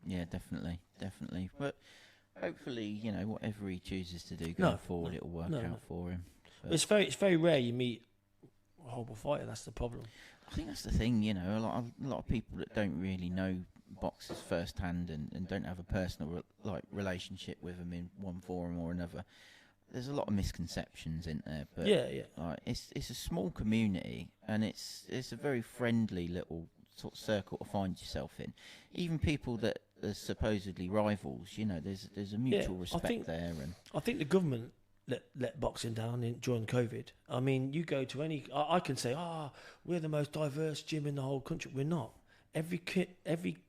Yeah, definitely. But hopefully, whatever he chooses to do going forward, it'll work out for him. But it's very rare you meet a horrible fighter. That's the problem. I think that's the thing, a lot of people that don't really know boxers firsthand and don't have a personal relationship with them in one form or another. There's a lot of misconceptions in there, but it's a small community, and it's a very friendly little sort of circle to find yourself in. Even people that are supposedly rivals, there's a mutual respect there. And I think the government let boxing down during COVID. I mean, you go to any, I can say, we're the most diverse gym in the whole country. We're not. Every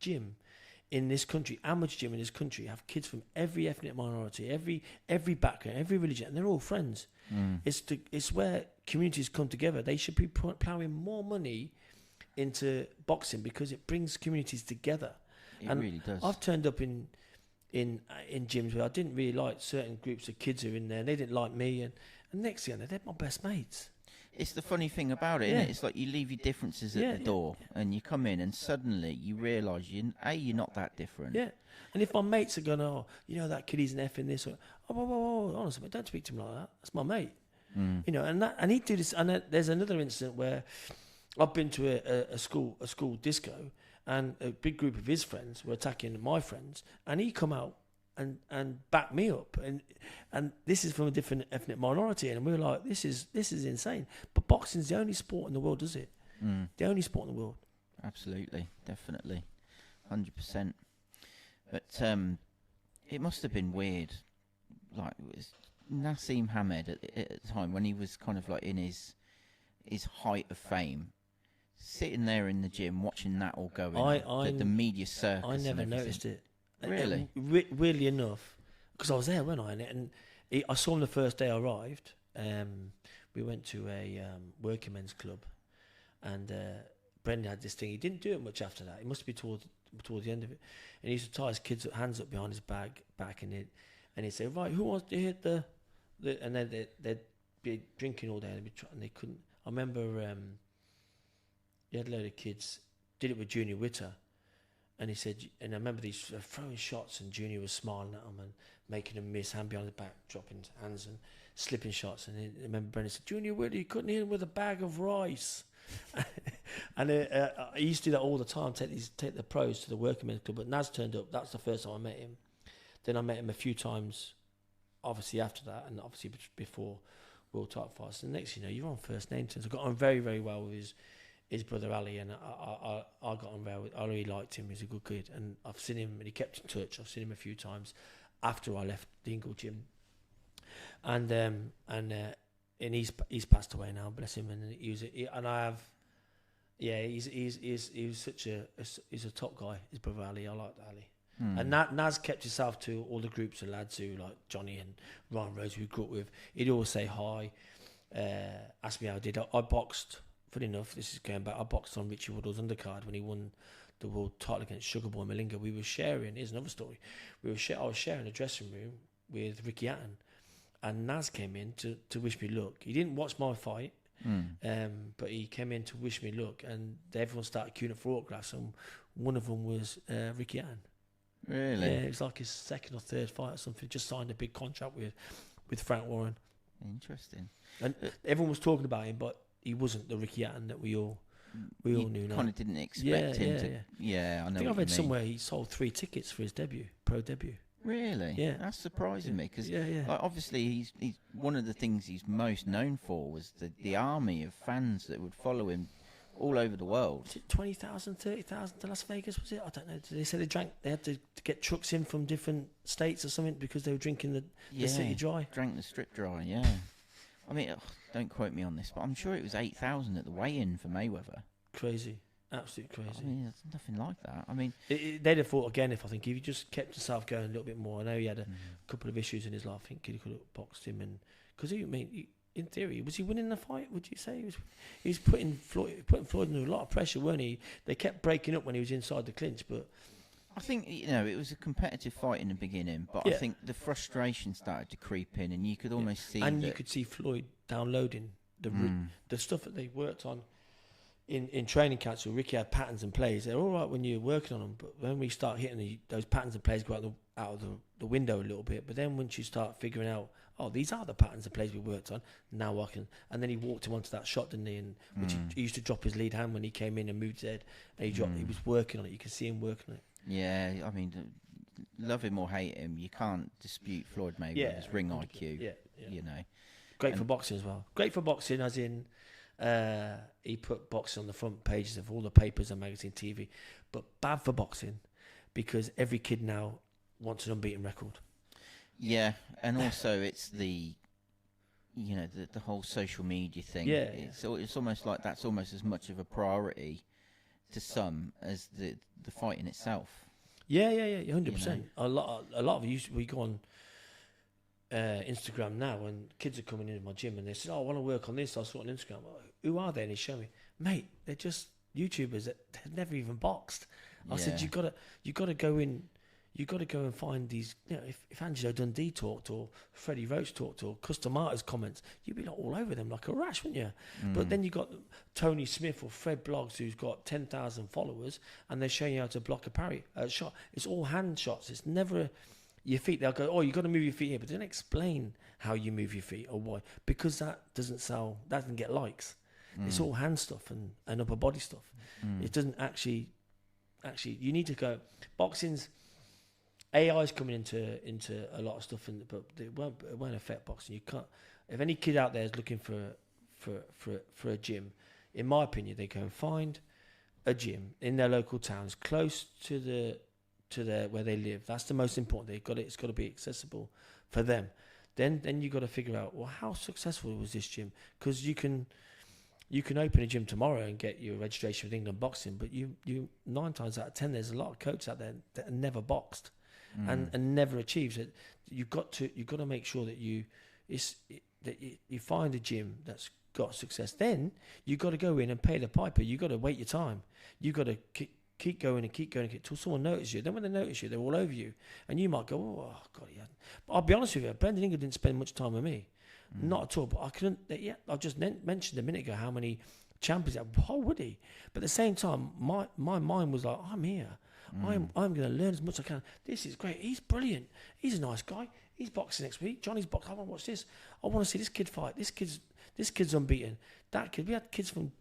gym in this country, amateur gym in this country, have kids from every ethnic minority, every background, every religion, and they're all friends. It's where communities come together. They should be ploughing more money into boxing because it brings communities together. It really does. I've turned up in gyms where I didn't really like certain groups of kids who are in there, and they didn't like me, and next thing I know, they're my best mates. It's the funny thing about it, isn't it? It's like you leave your differences at the door, and you come in, and suddenly you realise you're not that different. Yeah, and if my mates are going, that kid, he's an F in this, or honestly, don't speak to him like that. That's my mate. And he'd do this. And there's another incident where I've been to a school disco, and a big group of his friends were attacking my friends, and he come out and backed me up, and this is from a different ethnic minority, and we were like, this is insane. But boxing's the only sport in the world, does it? The only sport in the world. Absolutely, definitely, 100%. But it must have been weird, like Nassim Hamed at the time when he was kind of like in his height of fame. Sitting there in the gym, watching that all going on, the media circus. I never noticed it. Really? Weirdly enough, because I was there, weren't I? And I saw him the first day I arrived. We went to a working men's club, and Brendan had this thing. He didn't do it much after that. It must be towards the end of it. And he used to tie his kids' hands up behind his back, and he'd say, "Right, who wants to hit the?" And then they'd be drinking all day, and they couldn't. I remember. He had a load of kids, did it with Junior Witter, and he said, and I remember these throwing shots, and Junior was smiling at them and making them miss, hand behind the back, dropping hands and slipping shots. And I remember Brendan said, Junior Witter, you couldn't hit him with a bag of rice. And I used to do that all the time, take the pros to the working men's club. But Naz turned up. That's the first time I met him. Then I met him a few times, obviously after that, and obviously before World Title Fights. And the next, you're on first name terms. I got on very, very well with his brother Ali, and I got on well with. I really liked him. He's a good kid, and I've seen him, and he kept in touch. I've seen him a few times after I left the Ingle gym, and he's passed away now, bless him. And he's such he's a top guy. His brother Ali, I liked Ali. And Naz kept himself to all the groups of lads who like Johnny and Ryan Rose, who we grew up with. He'd always say hi. asked me how I did. I boxed. Funny enough, this is going back. I boxed on Richie Woodall's undercard when he won the world title against Sugar Boy Malinga. We were sharing. Here's another story. I was sharing a dressing room with Ricky Hatton, and Naz came in to wish me luck. He didn't watch my fight, but he came in to wish me luck, and everyone started queuing up for autographs, and one of them was Ricky Hatton. Really? Yeah, it was like his second or third fight or something. Just signed a big contract with Frank Warren. Interesting. And everyone was talking about him, but he wasn't the Ricky Hatton that we all knew. Kind of didn't expect him to. Yeah, I know. I think I read somewhere he sold 3 tickets for his pro debut. Really? Yeah, that's surprising me because like, obviously he's one of the things he's most known for was the army of fans that would follow him all over the world. Was it 20,000, 30,000 to Las Vegas? Was it? I don't know. They said they had to get trucks in from different states or something because they were drinking the city dry. Drank the strip dry. Yeah. I mean, don't quote me on this, but I'm sure it was 8,000 at the weigh-in for Mayweather. Crazy. Absolutely crazy. I mean, there's nothing like that. I mean, they'd have thought again if he just kept himself going a little bit more. I know he had a couple of issues in his life. I think he could have boxed him, and because in theory, was he winning the fight? Would you say he was putting Floyd under a lot of pressure, weren't he? They kept breaking up when he was inside the clinch, but I think it was a competitive fight in the beginning, but I think the frustration started to creep in, and you could almost see. And you could see Floyd downloading the stuff that they worked on. In training camps, where Ricky had patterns and plays, they're all right when you're working on them, but when we start hitting those patterns and plays go out of the window a little bit. But then once you start figuring out, these are the patterns and plays we worked on, now I can. And then he walked him onto that shot, didn't he? And which he used to drop his lead hand when he came in and moved his head, and he was working on it. You can see him working on it. Yeah, I mean, love him or hate him, you can't dispute Floyd Mayweather's ring IQ. Yeah. You know, great for boxing as well. Great for boxing, as in. He put boxing on the front pages of all the papers and magazine TV, but bad for boxing because every kid now wants an unbeaten record. Yeah, and also it's the whole social media thing. Yeah, it's almost like that's almost as much of a priority to some as the fight in itself. Yeah, 100%. A lot of we go on Instagram now, and kids are coming into my gym and they say, I want to work on this. I saw it on Instagram. Who are they? And they show me, mate, they're just YouTubers that have never even boxed. I said, you gotta go in, you gotta go and find these. If Angelo Dundee talked, or Freddie Roach talked, or Custom Artist comments, you'd be like all over them like a rash, wouldn't you? But then you got Tony Smith or Fred Bloggs, who's got 10,000 followers, and they're showing you how to block a shot. It's all hand shots. It's never your feet. They'll go, you got to move your feet here, but they don't explain how you move your feet or why, because that doesn't sell. That doesn't get likes. It's all hand stuff and upper body stuff. It doesn't actually. You need to go. Boxing's AI's coming into a lot of stuff, but it won't affect boxing. You can't. If any kid out there is looking for a gym, in my opinion, they go and find a gym in their local towns, close to where they live. That's the most important. It's got to be accessible for them. Then you got to figure out, well, how successful was this gym? Because you can open a gym tomorrow and get your registration with England Boxing, but you 9 times out of 10, there's a lot of coaches out there that have never boxed and never achieved it. You've got to make sure that you find a gym that's got success. Then you got to go in and pay the piper. You got to wait your time. You got to keep going until someone notices you. Then when they notice you, they're all over you, and you might go, oh God, yeah. But I'll be honest with you, Brendan Ingle didn't spend much time with me. Not at all, but I couldn't. I just mentioned a minute ago how many champions. Why would he? But at the same time, my mind was like, I'm here. I'm going to learn as much as I can. This is great. He's brilliant. He's a nice guy. He's boxing next week. Johnny's boxing. I want to watch this. I want to see this kid fight. This kid's unbeaten. That kid. We had kids from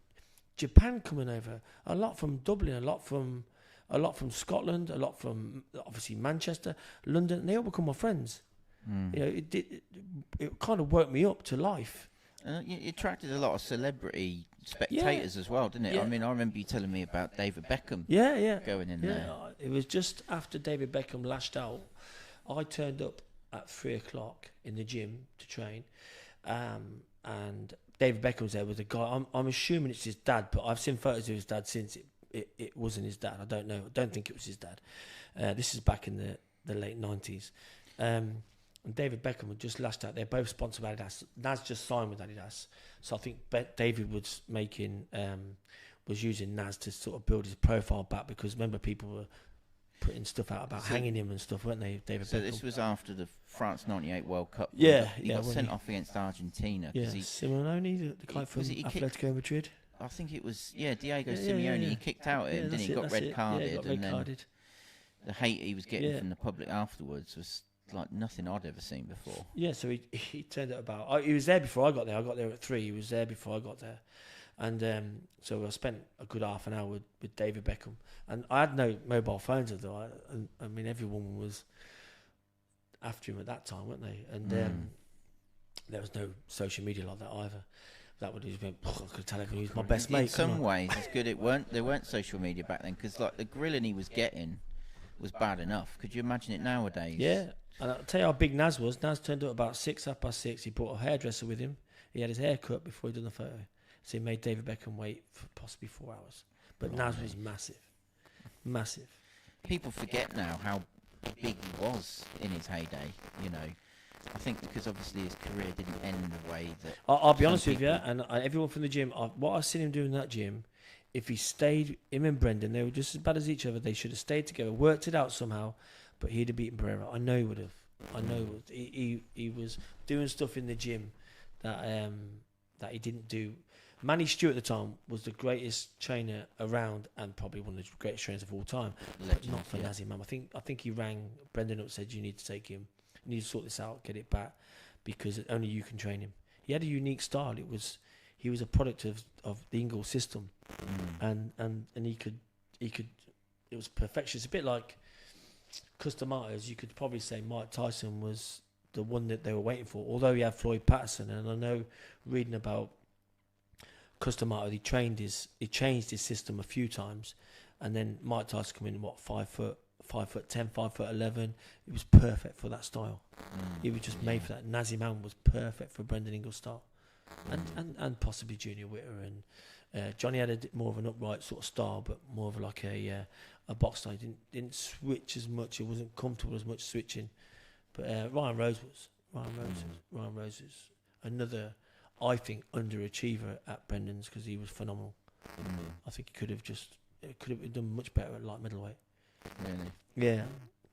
Japan coming over. A lot from Dublin. A lot from Scotland. A lot from obviously Manchester, London. And they all become my friends. It kind of woke me up to life. It attracted a lot of celebrity spectators as well, didn't it? Yeah. I mean, I remember you telling me about David Beckham. Going in there. It was just after David Beckham lashed out. I turned up at 3:00 in the gym to train, and David Beckham was there with a guy. I'm assuming it's his dad, but I've seen photos of his dad since it wasn't his dad. I don't know. I don't think it was his dad. This is back in the late 90s. and David Beckham had just lashed out. They're both sponsored by Adidas. Nas just signed with Adidas, so I think David was using Nas to sort of build his profile back, because remember, people were putting stuff out about hanging him and stuff, weren't they, David Beckham? So this was after the France '98 World Cup. He got sent off against Argentina. Yeah, Simeone, the guy from Atletico Madrid. I think it was Diego Simeone. He kicked out him, didn't he? Got red carded, and then the hate he was getting from the public afterwards was like nothing I'd ever seen before. Yeah, so he turned it about. He was there before I got there. I got there at 3. He was there before I got there. And so I spent a good half an hour with David Beckham. And I had no mobile phones at all. I mean, everyone was after him at that time, weren't they? And there was no social media like that either. That would have been, I could tell everyone he was my best mate. In some ways, it's good. There weren't social media back then, because like the grilling he was getting was bad enough. Could you imagine it nowadays? Yeah. And I'll tell you how big Nas was. Nas turned up about 6:30. He brought a hairdresser with him. He had his hair cut before he done the photo. So he made David Beckham wait for possibly 4 hours. But Nas was massive. Massive. People forget now how big he was in his heyday, you know. I think because obviously his career didn't end the way that... I'll be honest with you, and everyone from the gym, what I've seen him do in that gym, if he stayed, him and Brendan, they were just as bad as each other. They should have stayed together, worked it out somehow, but he'd have beaten Pereira. I know he would have. I know he was doing stuff in the gym that he didn't do. Manny Stewart at the time was the greatest trainer around, and probably one of the greatest trainers of all time. Legend, not for Nazi Mam. I think he rang Brendan up and said, "You need to take him. You need to sort this out, get it back, because only you can train him." He had a unique style. He was a product of the Ingle system, and he could. It was perfection. It's a bit like Customatos. You could probably say Mike Tyson was the one that they were waiting for. Although he had Floyd Patterson, and I know reading about Customato, he changed his system a few times, and then Mike Tyson come in 5'10", 5'11". It was perfect for that style. He was just made for that. Nazi Man was perfect for Brendan Ingle's style, and possibly Junior Witter, and Johnny had more of an upright sort of style, but more of like a box style. He didn't switch as much. He wasn't comfortable as much switching. But Ryan Rose was another, I think, underachiever at Brendan's, because he was phenomenal. I think he could have done much better at light middleweight. Really? Yeah,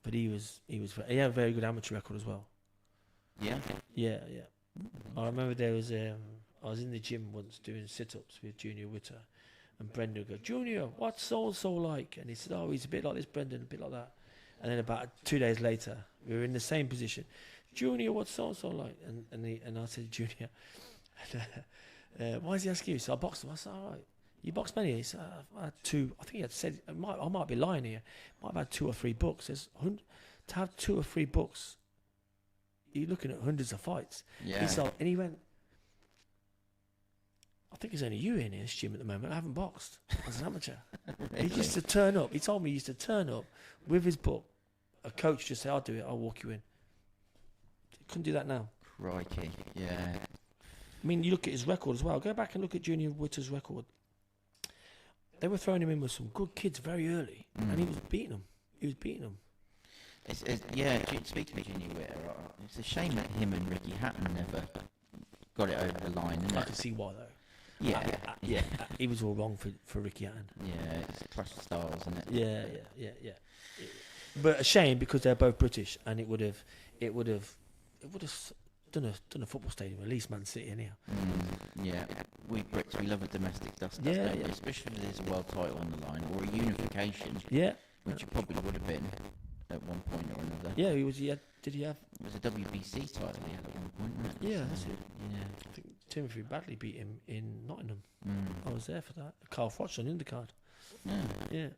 but he had a very good amateur record as well. Yeah. Yeah. I remember there was I was in the gym once doing sit-ups with Junior Witter, and Brendan would go, "Junior, what's so like?" And he said, "Oh, he's a bit like this, Brendan, a bit like that." And then about 2 days later, we were in the same position. "Junior, what's so like?" And I said, "Junior." Why is he asking you? So I boxed him. I said, "All right, you boxed many?" He said, "I had 2. I think he had said, I might be lying here. Might have had 2 or 3 books. To have 2 or 3 books, you're looking at hundreds of fights." Yeah. And he went, "I think there's only you in this gym at the moment. I haven't boxed as an amateur." Really? He used to turn up. He told me he used to turn up with his book. A coach just say, "I'll do it. I'll walk you in." He couldn't do that now. Crikey. Yeah. I mean, you look at his record as well. Go back and look at Junior Witter's record. They were throwing him in with some good kids very early, and he was beating them. Speaking of Junior Witter, it's a shame that him and Ricky Hatton never got it over the line. Isn't I it? can see why, though. Yeah. He was all wrong for Ricky Hatton. Yeah, it's a clash of styles, isn't it? Yeah. But a shame, because they're both British, and it would have done a football stadium, at least Man City anyhow. Yeah, we Brits, we love a domestic dust, yeah. Especially if there's a world title on the line, or a unification. Yeah, which it probably would have been at one point or another. Yeah, did he have? It was a WBC title he had at one point, wasn't it? Yeah, that's it. Yeah. I think Timothy Bradley beat him in Nottingham. I was there for that. Carl Froch on undercard. Yeah.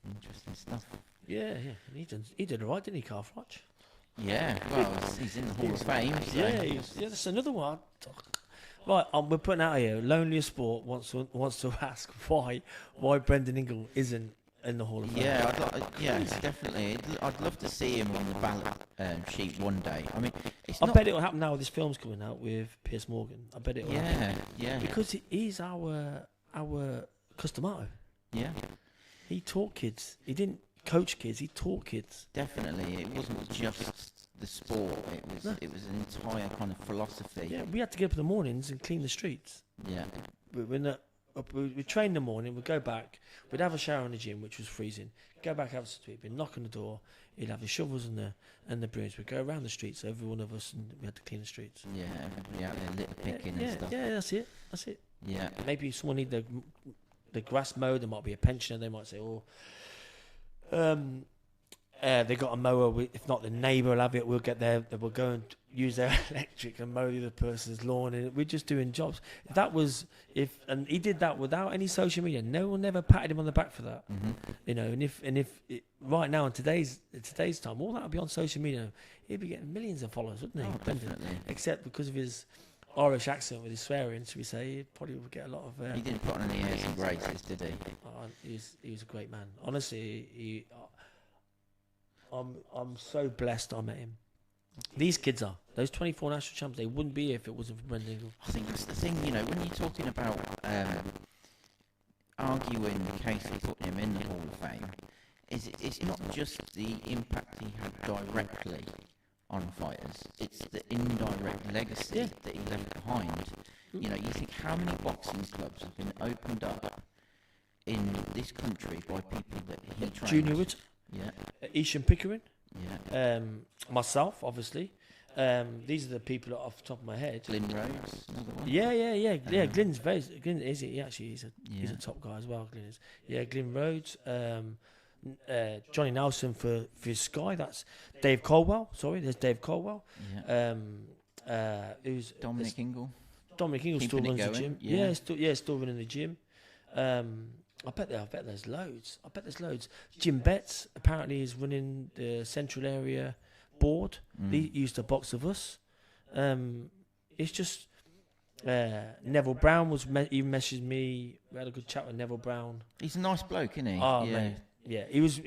Interesting stuff. Yeah. He did all right, didn't he, Carl Froch? Yeah, well, he's in the Hall of Fame. So. Yeah, that's another one. Right, we're putting out here. Loneliest Sport wants to ask why Brendan Ingle isn't in the Hall of Fame. Yeah, definitely. I'd love to see him on the ballot sheet one day. I mean, I bet it'll happen now. This film's coming out with Piers Morgan. I bet it'll. Yeah. Because he's our Customato. Yeah. He taught kids. He didn't coach kids. He taught kids. Definitely, it wasn't just the sport. It was an entire kind of philosophy. Yeah, we had to get up in the mornings and clean the streets. Yeah. We'd train in the morning, we'd go back, we'd have a shower in the gym, which was freezing, go back, have a sweep, we'd knock on the door, he'd have the shovels and the brooms, we'd go around the streets, every one of us, and we had to clean the streets. Yeah, everybody out there litter picking and stuff. Yeah, that's it. Yeah. Maybe someone need the grass mowed, there might be a pensioner, they might say, they got a mower, if not the neighbour will have it, we'll go and use their electric and mow the other person's lawn, and we're just doing jobs. And he did that without any social media. No one ever patted him on the back for that. Mm-hmm. And if right now in today's time, all that would be on social media, he'd be getting millions of followers, wouldn't he? Oh, definitely. Except because of his Irish accent with his swearing, should we say, he probably would get a lot of. He didn't put on any airs and graces, did he? He was a great man. Honestly, I'm so blessed I met him. These kids are. Those 24 national champs, they wouldn't be here if it wasn't for Brendan Ingle. I think that's the thing, when you're talking about arguing the case of putting him in the Hall of Fame, it's not just the impact he had directly on fighters, it's the indirect legacy that he left behind. You think how many boxing clubs have been opened up in this country by people that he trained. Junior Wood. Yeah. Isham Pickering. Yeah. Myself, obviously. These are the people that off the top of my head. Glyn Rhodes, another one. Yeah. Glyn is he actually? He's a top guy as well. Glyn is. Yeah, Glyn Rhodes. Johnny Nelson for his Sky. That's Dave Colwell. Sorry, there's Dave Colwell. Yeah. Who's Dominic Ingle. Dominic Ingle still runs the gym. Yeah. Still running the gym. I bet there's loads. Jim Betts apparently is running the central area board. He used to box with us. It's just Neville Brown even messaged me. We had a good chat with Neville Brown. He's a nice bloke, isn't he? Oh, yeah. Man. Yeah, he was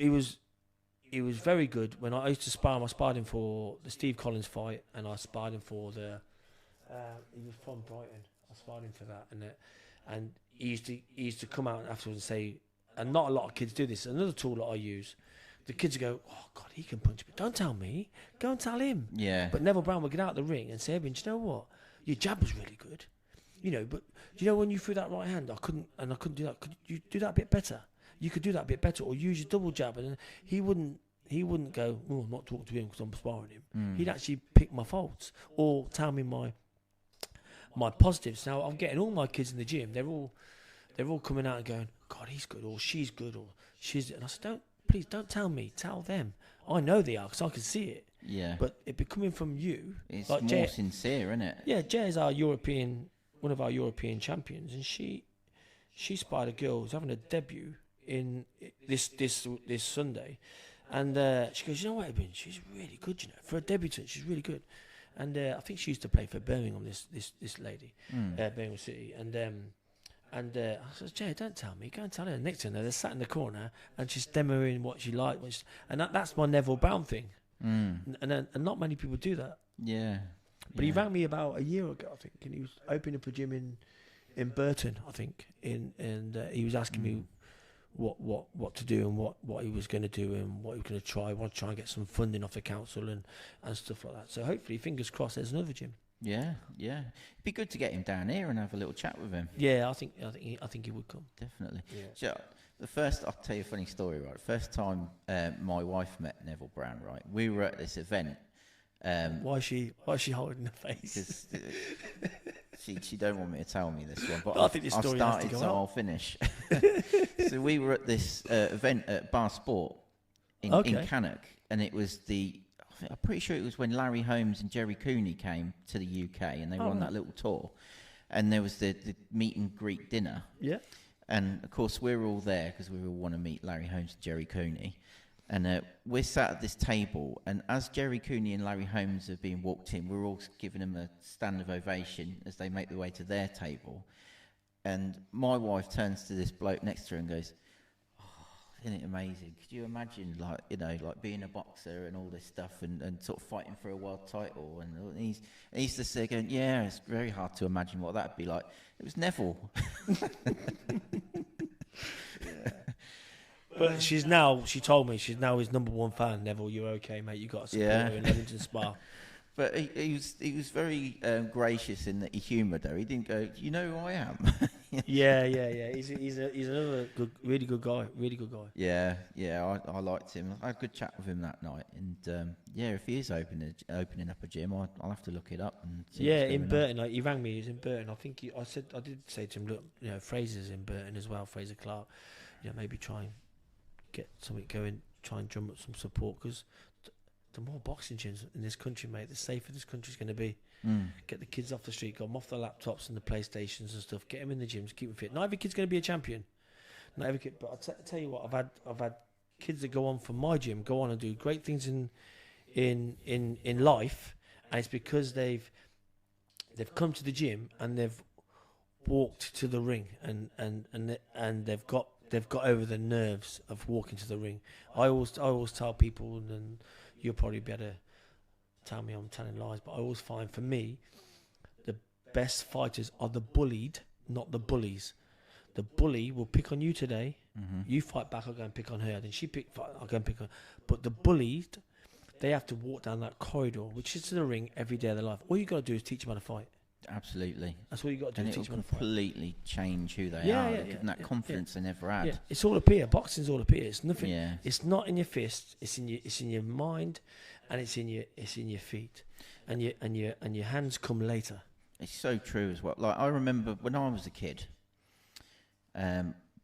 very good. When I used to spar him, I sparred him for the Steve Collins fight, and I sparred him for the. He was from Brighton. I sparred him for that, and he used to come out afterwards and say, and not a lot of kids do this. Another tool that I use, the kids go, "Oh God, he can punch me." Don't tell me. Go and tell him. Yeah. But Neville Brown would get out of the ring and say, "Edwin, do you know what? Your jab was really good. But when you threw that right hand, I couldn't do that. Could you do that a bit better? You could do that a bit better, or use your double jab." And he wouldn't go, "Oh, I'm not talking to him because I'm sparring him." He'd actually pick my faults or tell me my positives. Now I'm getting all my kids in the gym. They're all coming out and going, "God, he's good," or "She's good," or "She's." And I said, please don't tell me. Tell them. I know they are because I can see it. Yeah. But it be coming from you. It's like more sincere, isn't it? Yeah, Jay is one of our European champions, and she spied a girl who's having a debut in this Sunday, and she goes, "You know what, Edwin? She's really good. For a debutant, she's really good." And I think she used to play for Birmingham. This lady, Birmingham City, and I said, "Jay, don't tell me. Go and tell her." Next to her, they're sat in the corner, and she's demoing what she liked. And that's my Neville Brown thing. And not many people do that. Yeah. But he rang me about a year ago, I think, and he was opening up a gym in Burton, I think, and he was asking me what to do and what he was going to do and what he was going to try. I want to try and get some funding off the council and stuff like that. So hopefully, fingers crossed, there's another gym. Yeah. It'd be good to get him down here and have a little chat with him. Yeah, I think he would come. Definitely. Yeah. So I'll tell you a funny story, right? First time my wife met Neville Brown, right? We were at this event. Why is she holding her face? She don't want me to tell me this one, but I think this story has to go out. I'll finish. So we were at this event at Bar Sport in Cannock, and it was I'm pretty sure it was when Larry Holmes and Jerry Cooney came to the UK, and they were on that little tour, and there was the meet and greet dinner. Yeah. And of course we're all there because we all want to meet Larry Holmes and Jerry Cooney. And we're sat at this table, and as Jerry Cooney and Larry Holmes are being walked in, we're all giving them a stand of ovation as they make their way to their table. And my wife turns to this bloke next to her and goes, "Oh, isn't it amazing? Could you imagine, like being a boxer and all this stuff, and sort of fighting for a world title?" And he's just there going, "Yeah, it's very hard to imagine what that'd be like." It was Neville. But she told me she's now his number one fan. Neville, you're okay, mate. You got to support her in Leamington Spa. But he was very gracious in that he humoured her. He didn't go, you know who I am? Yeah. He's another really good guy. Really good guy. Yeah. I liked him. I had a good chat with him that night. And if he is opening up a gym, I'll have to look it up and see. Yeah, in Burton. Like, he rang me. He was in Burton. I think I did say to him, look, Fraser's in Burton as well. Fraser Clark. Maybe try and get something going. Try and drum up some support because. The more boxing gyms in this country, mate, the safer this country's going to be. Get the kids off the street, get them off the laptops and the PlayStations and stuff. Get them in the gyms, keep them fit. Not every kid's going to be a champion. Not every kid, but I'll tell you what, I've had kids that go on from my gym, go on and do great things in life, and it's because they've come to the gym and they've walked to the ring and they've got over the nerves of walking to the ring. I always tell people, and you'll probably better tell me I'm telling lies, but I always find, for me, the best fighters are the bullied, not the bullies. The bully will pick on you today. You fight back, I'll go and pick on her. Then I'll go and pick on her. But the bullied, they have to walk down that corridor, which is to the ring every day of their life. All you got to do is teach them how to fight. Absolutely. That's what you got to do. And teach it'll them how to fight. completely change who they are. Give them that confidence they never had. Yeah. It's all up here. Boxing's all up here. It's nothing. Yeah. It's not in your fist. It's in your mind, and it's in your feet, and your hands come later. It's so true as well. Like, I remember when I was a kid,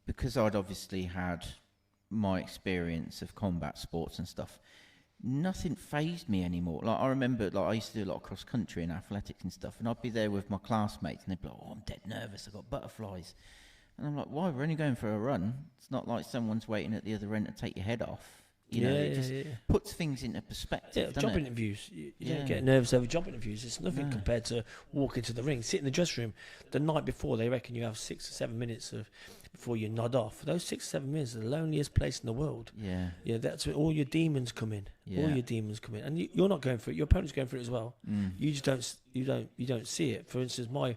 because I'd obviously had my experience of combat sports and stuff, nothing fazed me anymore. Like, I remember, I used to do a lot of cross country and athletics and stuff, and I'd be there with my classmates, and they'd be like, "Oh, I'm dead nervous. I've got butterflies," and I'm like, "Why? We're only going for a run. It's not like someone's waiting at the other end to take your head off." It just puts things into perspective. Job interviews. You don't get nervous over job interviews. It's nothing compared to walking to the ring. Sit in the dressing room the night before. They reckon you have 6 or 7 minutes before you nod off. Those 6 or 7 minutes are the loneliest place in the world. Yeah. That's where all your demons come in. All your demons come in, and you're not going for it. Your opponent's going for it as well. You just don't. You don't see it. For instance, my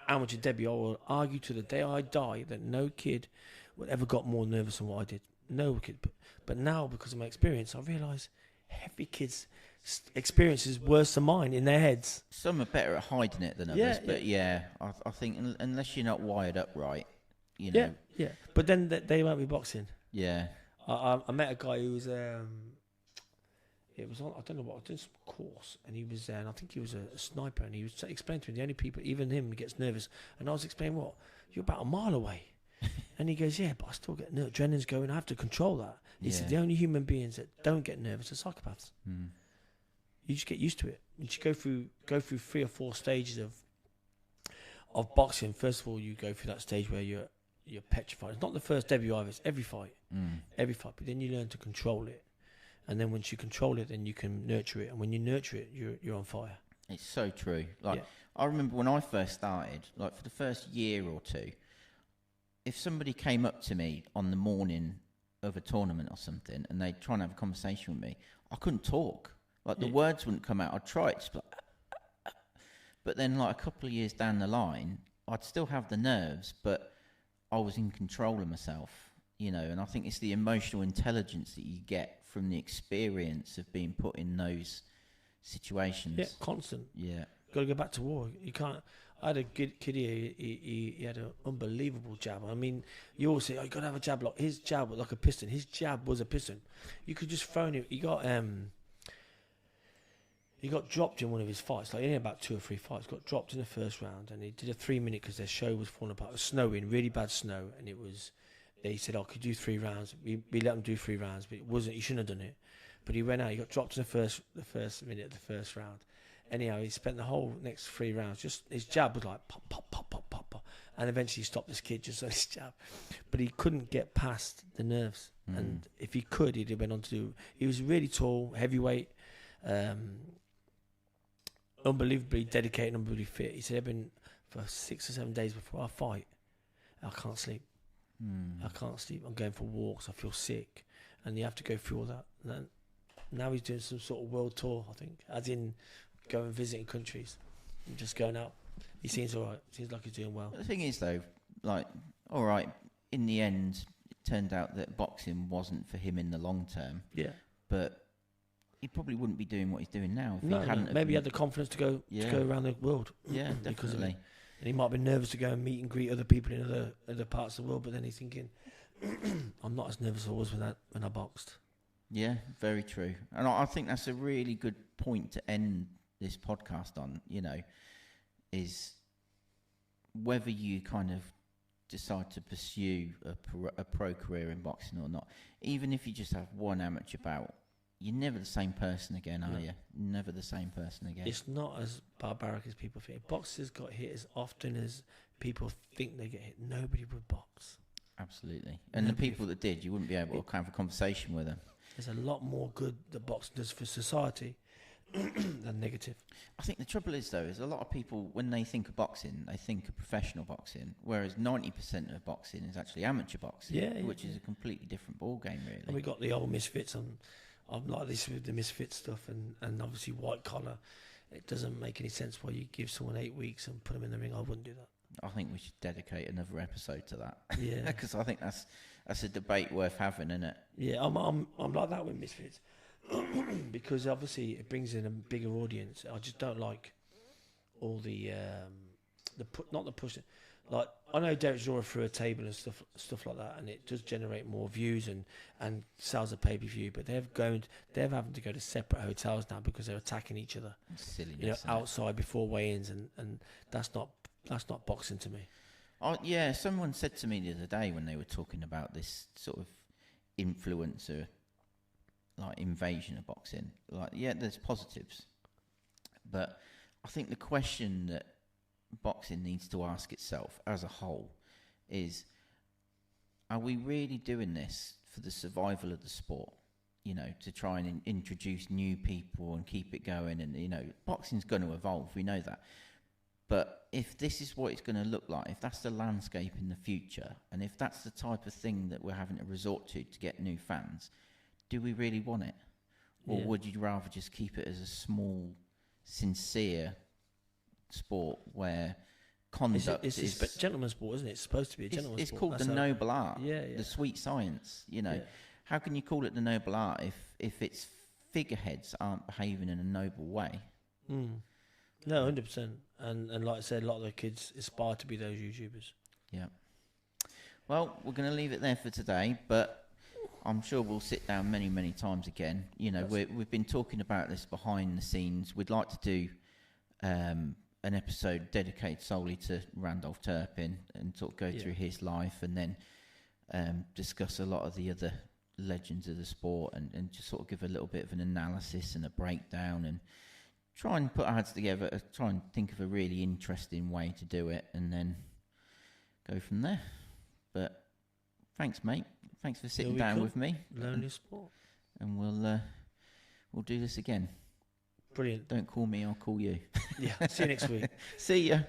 amateur debut, I will argue to the day I die that no kid would ever got more nervous than what I did. No kid. But now, because of my experience, I realise every kid's experience is worse than mine in their heads. Some are better at hiding it than others, but I think unless you're not wired up right, Yeah. But then they won't be boxing. Yeah. I met a guy who was it was on, I don't know what, I was doing some course, and he was there, and I think he was a sniper, and he was explaining to me the only people, even him, gets nervous, and I was explaining, what, you're about a mile away. And he goes, yeah, but I still get nervous. Adrenaline's going. I have to control that. He said the only human beings that don't get nervous are psychopaths. You just get used to it. You just go through 3 or 4 stages of boxing. First of all, you go through that stage where you're petrified. It's not the first debut either. It's every fight, every fight. But then you learn to control it, and then once you control it, then you can nurture it. And when you nurture it, you're on fire. It's so true. I remember when I first started, for the first year or two, if somebody came up to me on the morning of a tournament or something and they'd try and have a conversation with me, I couldn't talk. The words wouldn't come out. I'd try it, just but then a couple of years down the line, I'd still have the nerves, but I was in control of myself, and I think it's the emotional intelligence that you get from the experience of being put in those situations. Yeah, constant. Yeah. Got to go back to war. You can't. I had a good kid here. He had an unbelievable jab. I mean, you always say, "Oh, you got to have a jab." His jab was like a piston. His jab was a piston. You could just phone him. He got dropped in one of his fights. He had about 2 or 3 fights. Got dropped in the first round, and he did a 3-minute because their show was falling apart. It was snowing, really bad snow, and it was. They said, "I could do 3 rounds." We let him do 3 rounds, but it wasn't. He shouldn't have done it. But he went out. He got dropped in the first minute of the first round. Anyhow, he spent the whole next 3 rounds, just his jab was like pop, pop, pop, pop, pop, pop. And eventually he stopped this kid just on his jab. But he couldn't get past the nerves. And if he could, he'd have went on to do... He was really tall, heavyweight, unbelievably dedicated, unbelievably fit. He said, I've been for 6 or 7 days before I fight, I can't sleep. I can't sleep. I'm going for walks. I feel sick. And you have to go through all that. And now he's doing some sort of world tour, I think, as in... going visiting countries and just going out. He seems all right. Seems like he's doing well. The thing is, though, all right, in the end, turned out that boxing wasn't for him in the long term. Yeah. But he probably wouldn't be doing what he's doing now if No, he hadn't. maybe he had the confidence to go around the world. Yeah, because of definitely. it. And he might have been nervous to go and meet and greet other people in other parts of the world, but then he's thinking, I'm not as nervous as I was when I boxed. Yeah, very true. And I think that's a really good point to end this podcast on, is whether you kind of decide to pursue a pro career in boxing or not. Even if you just have one amateur bout, you're never the same person again, are you? Never the same person again. It's not as barbaric as people think. Boxers got hit as often as people think they get hit. Nobody would box. Absolutely. And the people that did, you wouldn't be able to have a conversation with them. There's a lot more good that boxing does for society than negative. I think the trouble is, though, is a lot of people, when they think of boxing, they think of professional boxing, whereas 90% of boxing is actually amateur boxing, which is a completely different ball game, really. And we got the old misfits on. I'm like this with the misfit stuff, and obviously white collar. It doesn't make any sense why you give someone 8 weeks and put them in the ring. I wouldn't do that. I think we should dedicate another episode to that. Yeah, because I think that's a debate worth having, isn't it? Yeah, I'm like that with misfits because obviously it brings in a bigger audience. I just don't like all the pushing. Like, I know Derek's drawing through a table and stuff like that, and it does generate more views and sales a pay-per-view. But they're having to go to separate hotels now because they're attacking each other. Silliness, outside before weigh-ins, and that's not boxing to me. Oh yeah, someone said to me the other day when they were talking about this sort of influencer like invasion of boxing. Like, yeah, there's positives, but I think the question that boxing needs to ask itself as a whole is, are we really doing this for the survival of the sport, to try and introduce new people and keep it going? And boxing's going to evolve, we know that, but if this is what it's going to look like, if that's the landscape in the future, and if that's the type of thing that we're having to resort to get new fans, do we really want it? Or would you rather just keep it as a small, sincere sport where conduct it's a gentleman's sport, isn't it? It's supposed to be a gentleman's sport. It's called the noble art, the sweet science. How can you call it the noble art if its figureheads aren't behaving in a noble way? No, 100%. And like I said, a lot of the kids aspire to be those YouTubers. Yeah. Well, we're going to leave it there for today, but I'm sure we'll sit down many, many times again. We've been talking about this behind the scenes. We'd like to do an episode dedicated solely to Randolph Turpin and sort of go through his life, and then discuss a lot of the other legends of the sport, and just sort of give a little bit of an analysis and a breakdown, and try and put our heads together, try and think of a really interesting way to do it, and then go from there. But thanks, mate. Thanks for sitting down with me. Learn your sport. And we'll do this again. Brilliant. Don't call me, I'll call you. Yeah. See you next week. See ya.